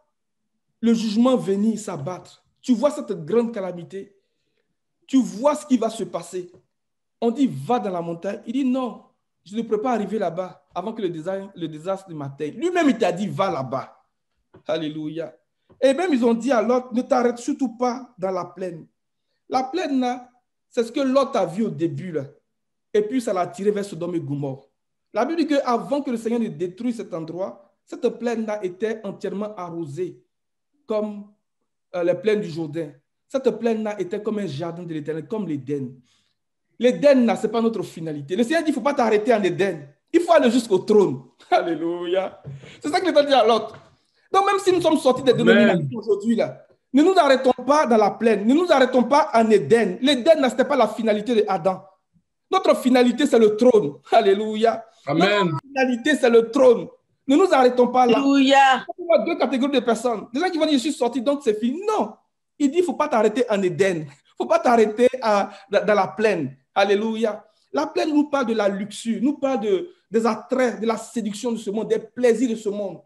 le jugement venir s'abattre. Tu vois cette grande calamité. Tu vois ce qui va se passer. On dit, va dans la montagne. Il dit, non, je ne peux pas arriver là-bas avant que le désastre m'atteigne. Lui-même, il t'a dit, va là-bas. Alléluia. Et même, ils ont dit à Lot, ne t'arrête surtout pas dans la plaine. La plaine, là, c'est ce que Lot a vu au début, là. Et puis, ça l'a tiré vers Sodome et Gomorrhe. La Bible dit qu'avant que le Seigneur ne détruise cet endroit, cette plaine-là était entièrement arrosée, comme les plaines du Jourdain. Cette plaine-là était comme un jardin de l'Éternel, comme l'Éden. L'Éden, là, ce n'est pas notre finalité. Le Seigneur dit, il ne faut pas t'arrêter en Éden. Il faut aller jusqu'au trône. Alléluia. C'est ça que l'Éternel dit à l'autre. Donc, même si nous sommes sortis des dénominations aujourd'hui, là, ne nous arrêtons pas dans la plaine. Ne nous arrêtons pas en Éden. L'Éden, ce n'était pas la finalité d'Adam. Notre finalité, c'est le trône. Alléluia. Amen. Notre finalité, c'est le trône. Ne nous arrêtons pas là. Alléluia. Il y a deux catégories de personnes. Des gens qui vont dire, je suis sorti, donc c'est fini. Non. Il dit, il ne faut pas t'arrêter en Éden. Il ne faut pas t'arrêter dans la plaine. Alléluia. La plaine nous parle de la luxure, nous parle des attraits, de la séduction de ce monde, des plaisirs de ce monde,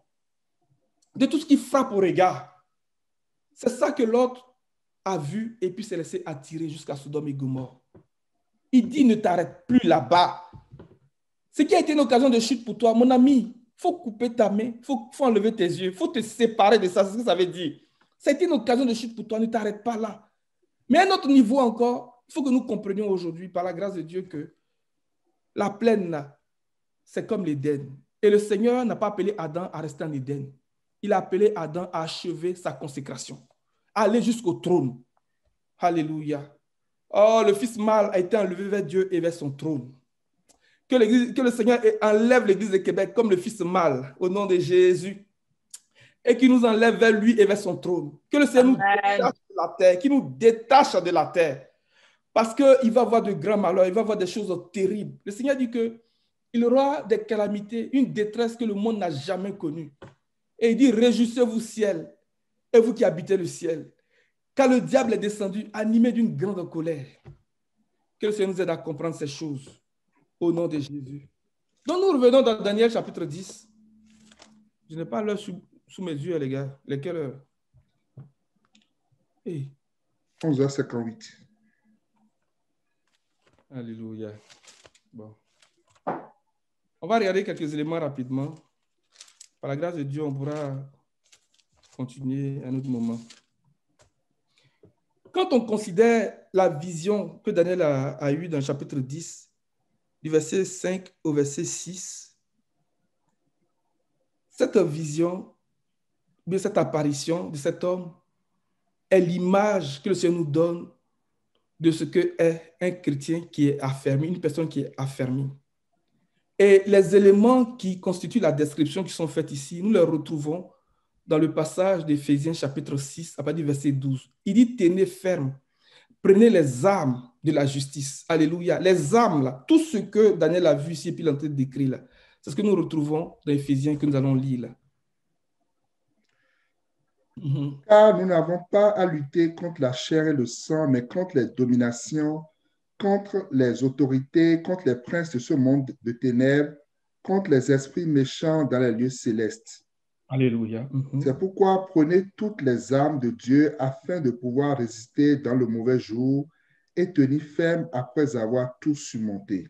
de tout ce qui frappe au regard. C'est ça que l'autre a vu et puis s'est laissé attirer jusqu'à Sodome et Gomorrhe. Il dit, ne t'arrête plus là-bas. Ce qui a été une occasion de chute pour toi, mon ami, il faut couper ta main, il faut enlever tes yeux, il faut te séparer de ça, c'est ce que ça veut dire. C'était une occasion de chute pour toi, ne t'arrête pas là. Mais à un autre niveau encore, il faut que nous comprenions aujourd'hui, par la grâce de Dieu, que la plaine, c'est comme l'Éden. Et le Seigneur n'a pas appelé Adam à rester en Éden. Il a appelé Adam à achever sa consécration, à aller jusqu'au trône. Alléluia. Oh, le Fils mâle a été enlevé vers Dieu et vers son trône. Que le Seigneur enlève l'Église de Québec comme le Fils mâle, au nom de Jésus, et qu'il nous enlève vers lui et vers son trône. Que le Seigneur nous détache de la terre, qu'il nous détache de la terre. Parce qu'il va avoir de grands malheurs, il va avoir des choses terribles. Le Seigneur dit qu'il aura des calamités, une détresse que le monde n'a jamais connue. Et il dit, réjouissez-vous ciel, et vous qui habitez le ciel, car le diable est descendu, animé d'une grande colère. Que le Seigneur nous aide à comprendre ces choses, au nom de Jésus. Donc nous revenons dans Daniel chapitre 10. Je n'ai pas l'heure sous mes yeux, les gars. Lesquelles heures? Hey. 11h58. Alléluia. Bon. On va regarder quelques éléments rapidement. Par la grâce de Dieu, on pourra continuer à un autre moment. Quand on considère la vision que Daniel a eue dans le chapitre 10, du verset 5 au verset 6, cette vision, de cette apparition de cet homme, est l'image que le Seigneur nous donne de ce qu'est un chrétien qui est affermi, une personne qui est affermie. Et les éléments qui constituent la description qui sont faits ici, nous les retrouvons dans le passage d'Éphésiens chapitre 6, à partir du verset 12. Il dit, tenez ferme, prenez les armes de la justice. Alléluia. Les armes, là, tout ce que Daniel a vu ici et puis il est en train d'écrire là, c'est ce que nous retrouvons dans Éphésiens que nous allons lire là. Car nous n'avons pas à lutter contre la chair et le sang, mais contre les dominations, contre les autorités, contre les princes de ce monde de ténèbres, contre les esprits méchants dans les lieux célestes. Alléluia. C'est pourquoi prenez toutes les armes de Dieu afin de pouvoir résister dans le mauvais jour et tenir ferme après avoir tout surmonté.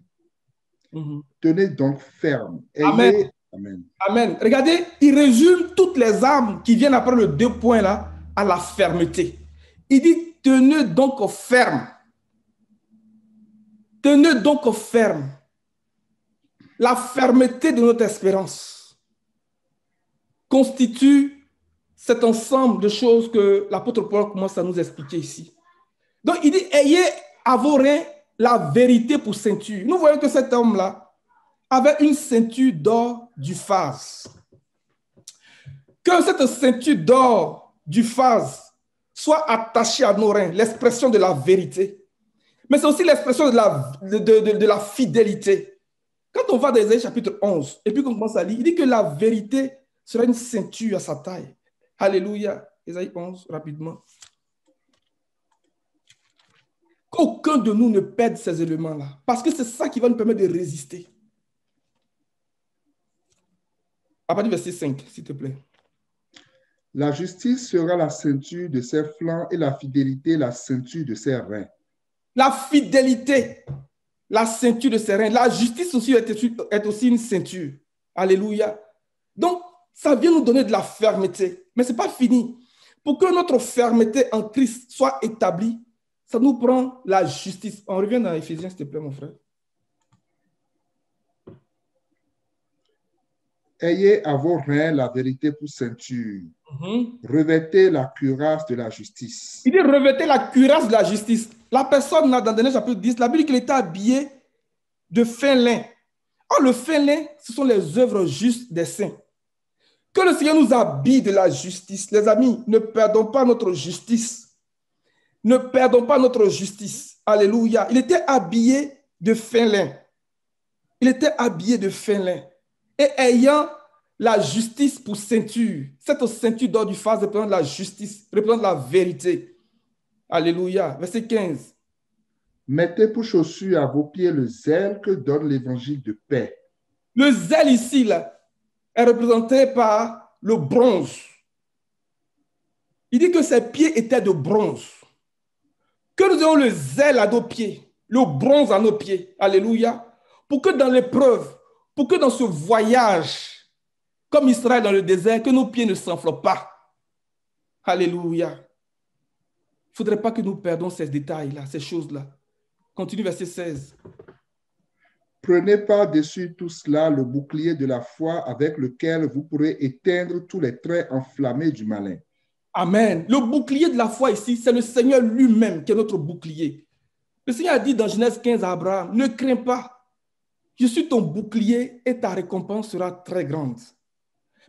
Tenez donc ferme. Amen. Amen. Amen. Regardez, il résume toutes les armes qui viennent après le 2 points là à la fermeté. Il dit, tenez donc ferme. Tenez donc ferme. La fermeté de notre espérance constitue cet ensemble de choses que l'apôtre Paul commence à nous expliquer ici. Donc, il dit, ayez à vos reins la vérité pour ceinture. Nous voyons que cet homme-là avait une ceinture d'or du phase. Que cette ceinture d'or du phase soit attachée à nos reins, l'expression de la vérité. Mais c'est aussi l'expression de la fidélité. Quand on va dans Ésaïe chapitre 11, et puis qu'on commence à lire, il dit que la vérité sera une ceinture à sa taille. Alléluia. Ésaïe 11, rapidement. Qu'aucun de nous ne perde ces éléments-là, parce que c'est ça qui va nous permettre de résister. À partir du verset 5, s'il te plaît. La justice sera la ceinture de ses flancs et la fidélité la ceinture de ses reins. La fidélité, la ceinture de ses reins. La justice aussi est aussi une ceinture. Alléluia. Donc, ça vient nous donner de la fermeté. Mais ce n'est pas fini. Pour que notre fermeté en Christ soit établie, ça nous prend la justice. On revient dans Éphésiens, s'il te plaît, mon frère. Ayez à vos reins la vérité pour ceinture. Revêtez la cuirasse de la justice. Il dit revêtez la cuirasse de la justice. La personne, là, dans Daniel chapitre 10, la Bible dit qu'il était habillé de fin lin. Or, le fin lin, ce sont les œuvres justes des saints. Que le Seigneur nous habille de la justice. Les amis, ne perdons pas notre justice. Ne perdons pas notre justice. Alléluia. Il était habillé de fin lin. Il était habillé de fin lin. Et ayant la justice pour ceinture, cette ceinture d'or du phase représente la justice, représente la vérité. Alléluia. Verset 15. Mettez pour chaussure à vos pieds le zèle que donne l'évangile de paix. Le zèle ici, là, est représenté par le bronze. Il dit que ses pieds étaient de bronze. Que nous ayons le zèle à nos pieds, le bronze à nos pieds. Alléluia. Pour que dans l'épreuve, pour que dans ce voyage, comme Israël dans le désert, que nos pieds ne s'enflent pas. Alléluia. Il ne faudrait pas que nous perdons ces détails-là, ces choses-là. Continue verset 16. Prenez par-dessus tout cela le bouclier de la foi avec lequel vous pourrez éteindre tous les traits enflammés du malin. Amen. Le bouclier de la foi ici, c'est le Seigneur lui-même qui est notre bouclier. Le Seigneur a dit dans Genèse 15 à Abraham, ne crains pas, je suis ton bouclier et ta récompense sera très grande.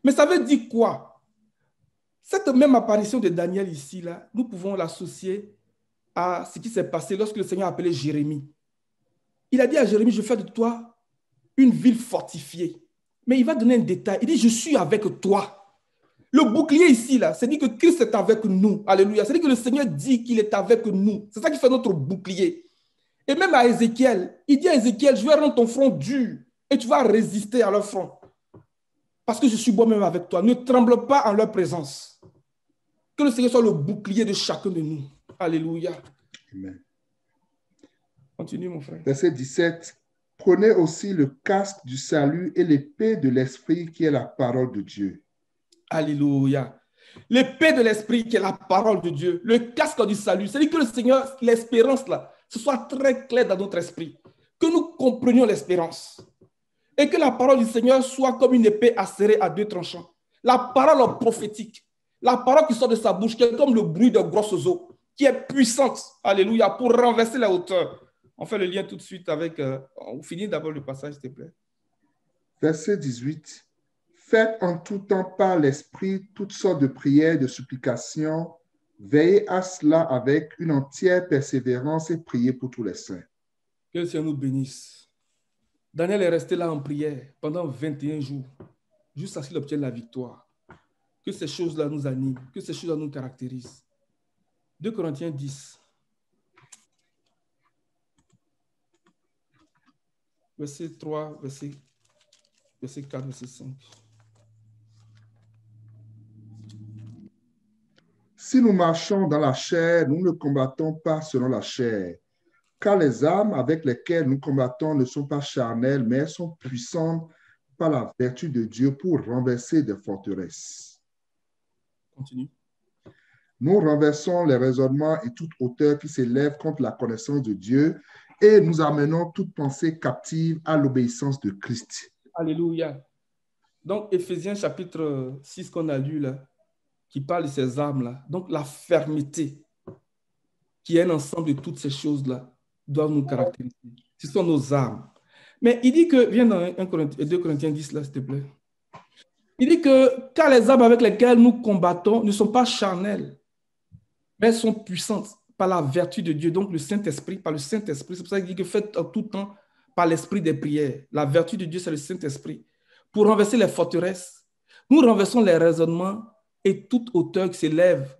Mais ça veut dire quoi? Cette même apparition de Daniel ici, là, nous pouvons l'associer à ce qui s'est passé lorsque le Seigneur a appelé Jérémie. Il a dit à Jérémie, je fais de toi une ville fortifiée. Mais il va donner un détail. Il dit, je suis avec toi. Le bouclier ici, là, c'est dit que Christ est avec nous. Alléluia. C'est dit que le Seigneur dit qu'il est avec nous. C'est ça qui fait notre bouclier. Et même à Ézéchiel, il dit à Ézéchiel, je vais rendre ton front dur et tu vas résister à leur front. Parce que je suis moi-même avec toi. Ne tremble pas en leur présence. Que le Seigneur soit le bouclier de chacun de nous. Alléluia. Amen. Continue, mon frère. Verset 17. Prenez aussi le casque du salut et l'épée de l'esprit qui est la parole de Dieu. Alléluia. L'épée de l'esprit qui est la parole de Dieu. Le casque du salut. C'est-à-dire que le Seigneur, l'espérance là, ce soit très clair dans notre esprit. Que nous comprenions l'espérance. Et que la parole du Seigneur soit comme une épée acérée à deux tranchants. La parole prophétique. La parole qui sort de sa bouche, qui est comme le bruit de grosses eaux, qui est puissante. Alléluia. Pour renverser la hauteur. On fait le lien tout de suite avec... on finit d'abord le passage, s'il te plaît. Verset 18. Faites en tout temps par l'esprit toutes sortes de prières, de supplications. Veillez à cela avec une entière persévérance et priez pour tous les saints. Que le Seigneur nous bénisse. Daniel est resté là en prière pendant 21 jours, jusqu'à ce qu'il obtienne la victoire. Que ces choses-là nous animent, que ces choses-là nous caractérisent. 2 Corinthiens 10. verset 3, verset 4, verset 5. Si nous marchons dans la chair, nous ne combattons pas selon la chair, car les armes avec lesquelles nous combattons ne sont pas charnelles, mais sont puissantes par la vertu de Dieu pour renverser des forteresses. Continue. Nous renversons les raisonnements et toute hauteur qui s'élève contre la connaissance de Dieu et nous amenons toute pensée captive à l'obéissance de Christ. Alléluia. Donc, Éphésiens chapitre 6 qu'on a lu là, qui parle de ces armes-là. Donc, la fermeté, qui est un ensemble de toutes ces choses-là, doivent nous caractériser. Ce sont nos armes. Mais il dit que, viens dans 2 Corinthiens 10 là, s'il te plaît. Il dit que car les armes avec lesquelles nous combattons ne sont pas charnelles, mais elles sont puissantes par la vertu de Dieu, donc le Saint-Esprit, par le Saint-Esprit. C'est pour ça qu'il dit que faites en tout temps par l'esprit des prières. La vertu de Dieu, c'est le Saint-Esprit. Pour renverser les forteresses, nous renversons les raisonnements et toute hauteur qui s'élève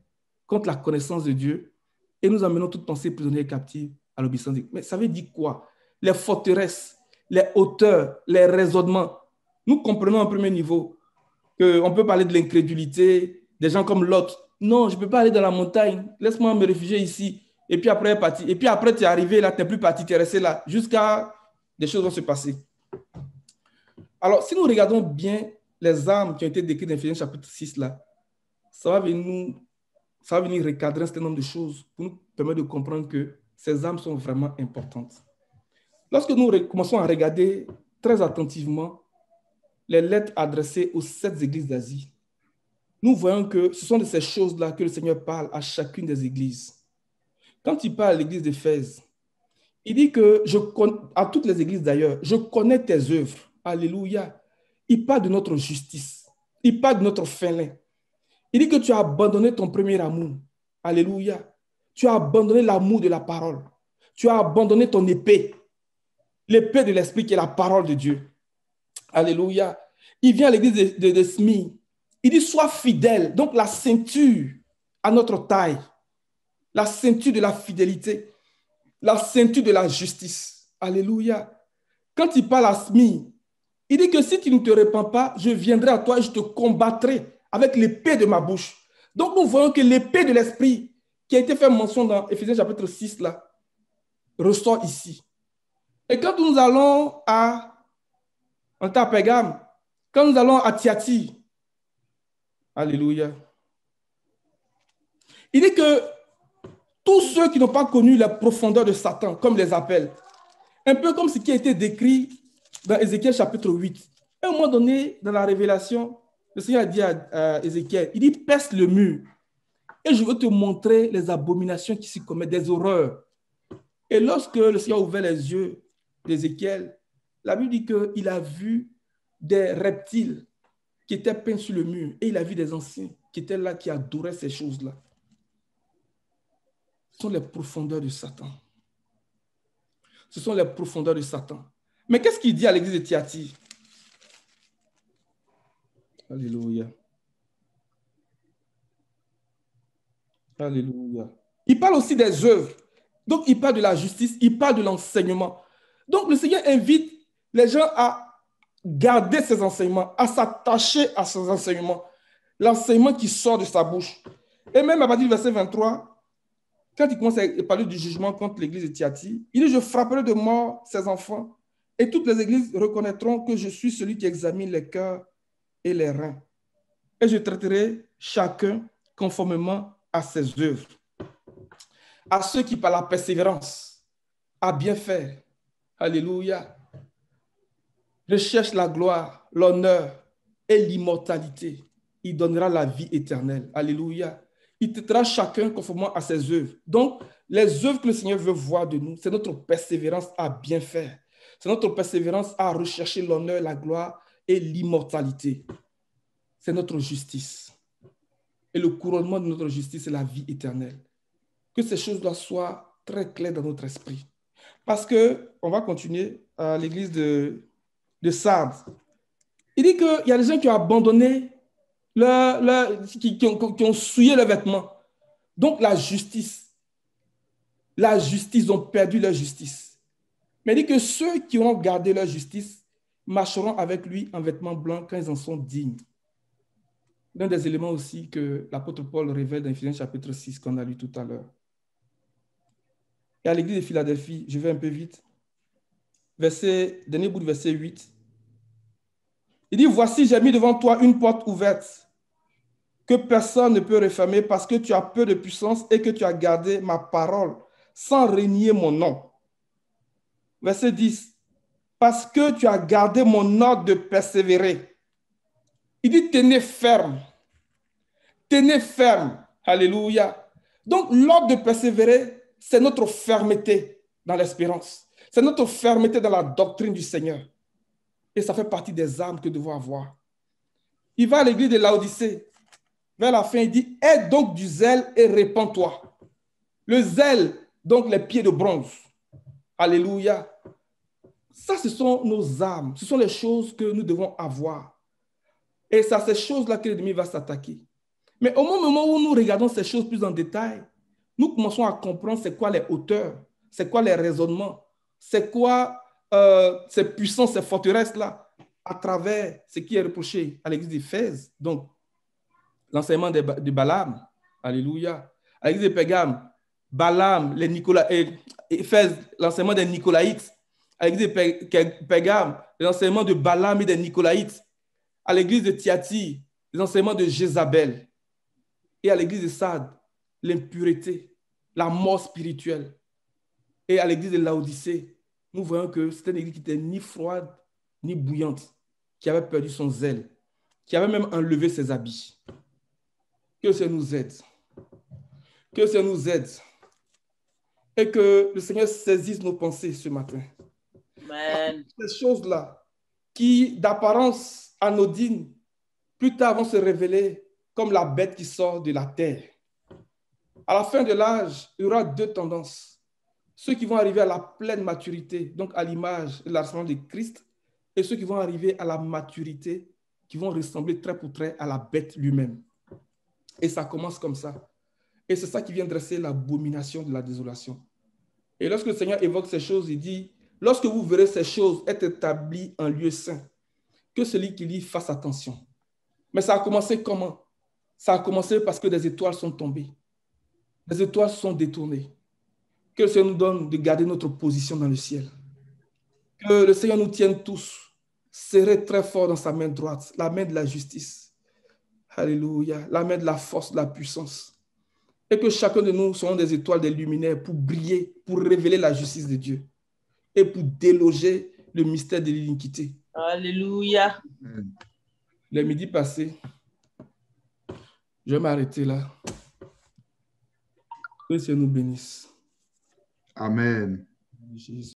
contre la connaissance de Dieu et nous amenons toute pensée prisonnière captive à l'obéissance de Dieu. Mais ça veut dire quoi? Les forteresses, les hauteurs, les raisonnements. Nous comprenons à un premier niveau qu'on peut parler de l'incrédulité, des gens comme Lot. Non, je ne peux pas aller dans la montagne. Laisse-moi me réfugier ici. Et puis après, parti. Et puis après, tu es arrivé là, tu n'es plus parti, tu es resté là, jusqu'à des choses vont se passer. Alors, si nous regardons bien les armes qui ont été décrites dans Éphésiens chapitre 6, là, ça va venir recadrer un certain nombre de choses pour nous permettre de comprendre que ces armes sont vraiment importantes. Lorsque nous commençons à regarder très attentivement les lettres adressées aux 7 églises d'Asie, nous voyons que ce sont de ces choses-là que le Seigneur parle à chacune des églises. Quand il parle à l'église d'Éphèse, il dit que, à toutes les églises d'ailleurs, je connais tes œuvres. Alléluia. Il parle de notre justice. Il parle de notre fin lin. Il dit que tu as abandonné ton premier amour. Alléluia. Tu as abandonné l'amour de la parole. Tu as abandonné ton épée. L'épée de l'esprit qui est la parole de Dieu. Alléluia. Il vient à l'église de Smyrne. Il dit, sois fidèle. Donc, la ceinture à notre taille. La ceinture de la fidélité. La ceinture de la justice. Alléluia. Quand il parle à Smyrne, il dit que si tu ne te répands pas, je viendrai à toi et je te combattrai avec l'épée de ma bouche. Donc, nous voyons que l'épée de l'esprit qui a été fait mention dans Éphésiens chapitre 6, là, ressort ici. Et quand nous allons à Pérgame, quand nous allons à Thyatire, alléluia, il dit que tous ceux qui n'ont pas connu la profondeur de Satan, comme il les appelle, un peu comme ce qui a été décrit dans Ézéchiel chapitre 8. À un moment donné, dans la révélation, le Seigneur a dit à Ézéchiel, il dit, perce le mur et je veux te montrer les abominations qui s'y commettent, des horreurs. Et lorsque le Seigneur a ouvert les yeux d'Ézéchiel, la Bible dit qu'il a vu des reptiles qui étaient peints sur le mur et il a vu des anciens qui étaient là, qui adoraient ces choses-là. Ce sont les profondeurs de Satan. Ce sont les profondeurs de Satan. Mais qu'est-ce qu'il dit à l'église de Thyatire? Alléluia. Alléluia. Il parle aussi des œuvres. Donc, il parle de la justice, il parle de l'enseignement. Donc, le Seigneur invite les gens à garder ses enseignements, à s'attacher à ses enseignements. L'enseignement qui sort de sa bouche. Et même à partir du verset 23, quand il commence à parler du jugement contre l'église de Thyatire, il dit, je frapperai de mort ses enfants et toutes les églises reconnaîtront que je suis celui qui examine les cœurs et les reins. Et je traiterai chacun conformément à ses œuvres. À ceux qui, par la persévérance, à bien faire, alléluia, recherchent la gloire, l'honneur et l'immortalité, il donnera la vie éternelle. Alléluia. Il traitera chacun conformément à ses œuvres. Donc, les œuvres que le Seigneur veut voir de nous, c'est notre persévérance à bien faire. C'est notre persévérance à rechercher l'honneur, la gloire et l'immortalité. C'est notre justice. Et le couronnement de notre justice, c'est la vie éternelle. Que ces choses-là soient très claires dans notre esprit. Parce que, on va continuer à l'église de Sardes. Il dit qu'il y a des gens qui ont abandonné, qui ont souillé leurs vêtements. Donc, la justice, ils ont perdu leur justice. Mais il dit que ceux qui auront gardé leur justice marcheront avec lui en vêtements blancs quand ils en sont dignes. L'un des éléments aussi que l'apôtre Paul révèle dans Éphésiens chapitre 6 qu'on a lu tout à l'heure. Et à l'église de Philadelphie, je vais un peu vite, dernier bout de verset 8. Il dit, voici, j'ai mis devant toi une porte ouverte que personne ne peut refermer parce que tu as peu de puissance et que tu as gardé ma parole sans renier mon nom. Verset 10. Parce que tu as gardé mon ordre de persévérer. Il dit, tenez ferme. Tenez ferme. Alléluia. Donc, l'ordre de persévérer, c'est notre fermeté dans l'espérance. C'est notre fermeté dans la doctrine du Seigneur. Et ça fait partie des armes que nous devons avoir. Il va à l'église de Laodicée. Vers la fin, il dit, aie donc du zèle et répands-toi. Le zèle, donc les pieds de bronze. Alléluia. Ça, ce sont nos armes. Ce sont les choses que nous devons avoir. Et c'est à ces choses-là que l'ennemi va s'attaquer. Mais au moment où nous regardons ces choses plus en détail, nous commençons à comprendre c'est quoi les hauteurs, c'est quoi les raisonnements, c'est quoi ces puissances, ces forteresses-là, à travers ce qui est reproché à l'église d'Éphèse. Donc, l'enseignement de Balaam, alléluia. À l'église de Pérgame, Balaam, Éphèse, l'enseignement des Nicolaïtes. À l'église de Pérgame, l'enseignement de Balaam et des Nicolaïtes. À l'église de Thyatire, les enseignements de Jézabel. Et à l'église de Sardes, l'impureté, la mort spirituelle. Et à l'église de Laodicée, nous voyons que c'était une église qui n'était ni froide, ni bouillante, qui avait perdu son zèle, qui avait même enlevé ses habits. Que ça nous aide. Que ça nous aide. Et que le Seigneur saisisse nos pensées ce matin. Amen. Ces choses-là, qui d'apparence anodines, plus tard vont se révéler comme la bête qui sort de la terre. À la fin de l'âge, il y aura deux tendances. Ceux qui vont arriver à la pleine maturité, donc à l'image de la ressemblance de Christ, et ceux qui vont arriver à la maturité, qui vont ressembler trait pour trait à la bête lui-même. Et ça commence comme ça. Et c'est ça qui vient dresser l'abomination de la désolation. Et lorsque le Seigneur évoque ces choses, il dit, lorsque vous verrez ces choses être établies en lieu saint, que celui qui lit fasse attention. Mais ça a commencé comment? Ça a commencé parce que des étoiles sont tombées. Des étoiles sont détournées. Que le Seigneur nous donne de garder notre position dans le ciel. Que le Seigneur nous tienne tous serrés très fort dans sa main droite, la main de la justice. Alléluia. La main de la force, de la puissance. Et que chacun de nous soyons des étoiles, des luminaires pour briller, pour révéler la justice de Dieu et pour déloger le mystère de l'iniquité. Alléluia. Le midi passé, je vais m'arrêter là. Que le Seigneur nous bénisse. Amen. Jésus.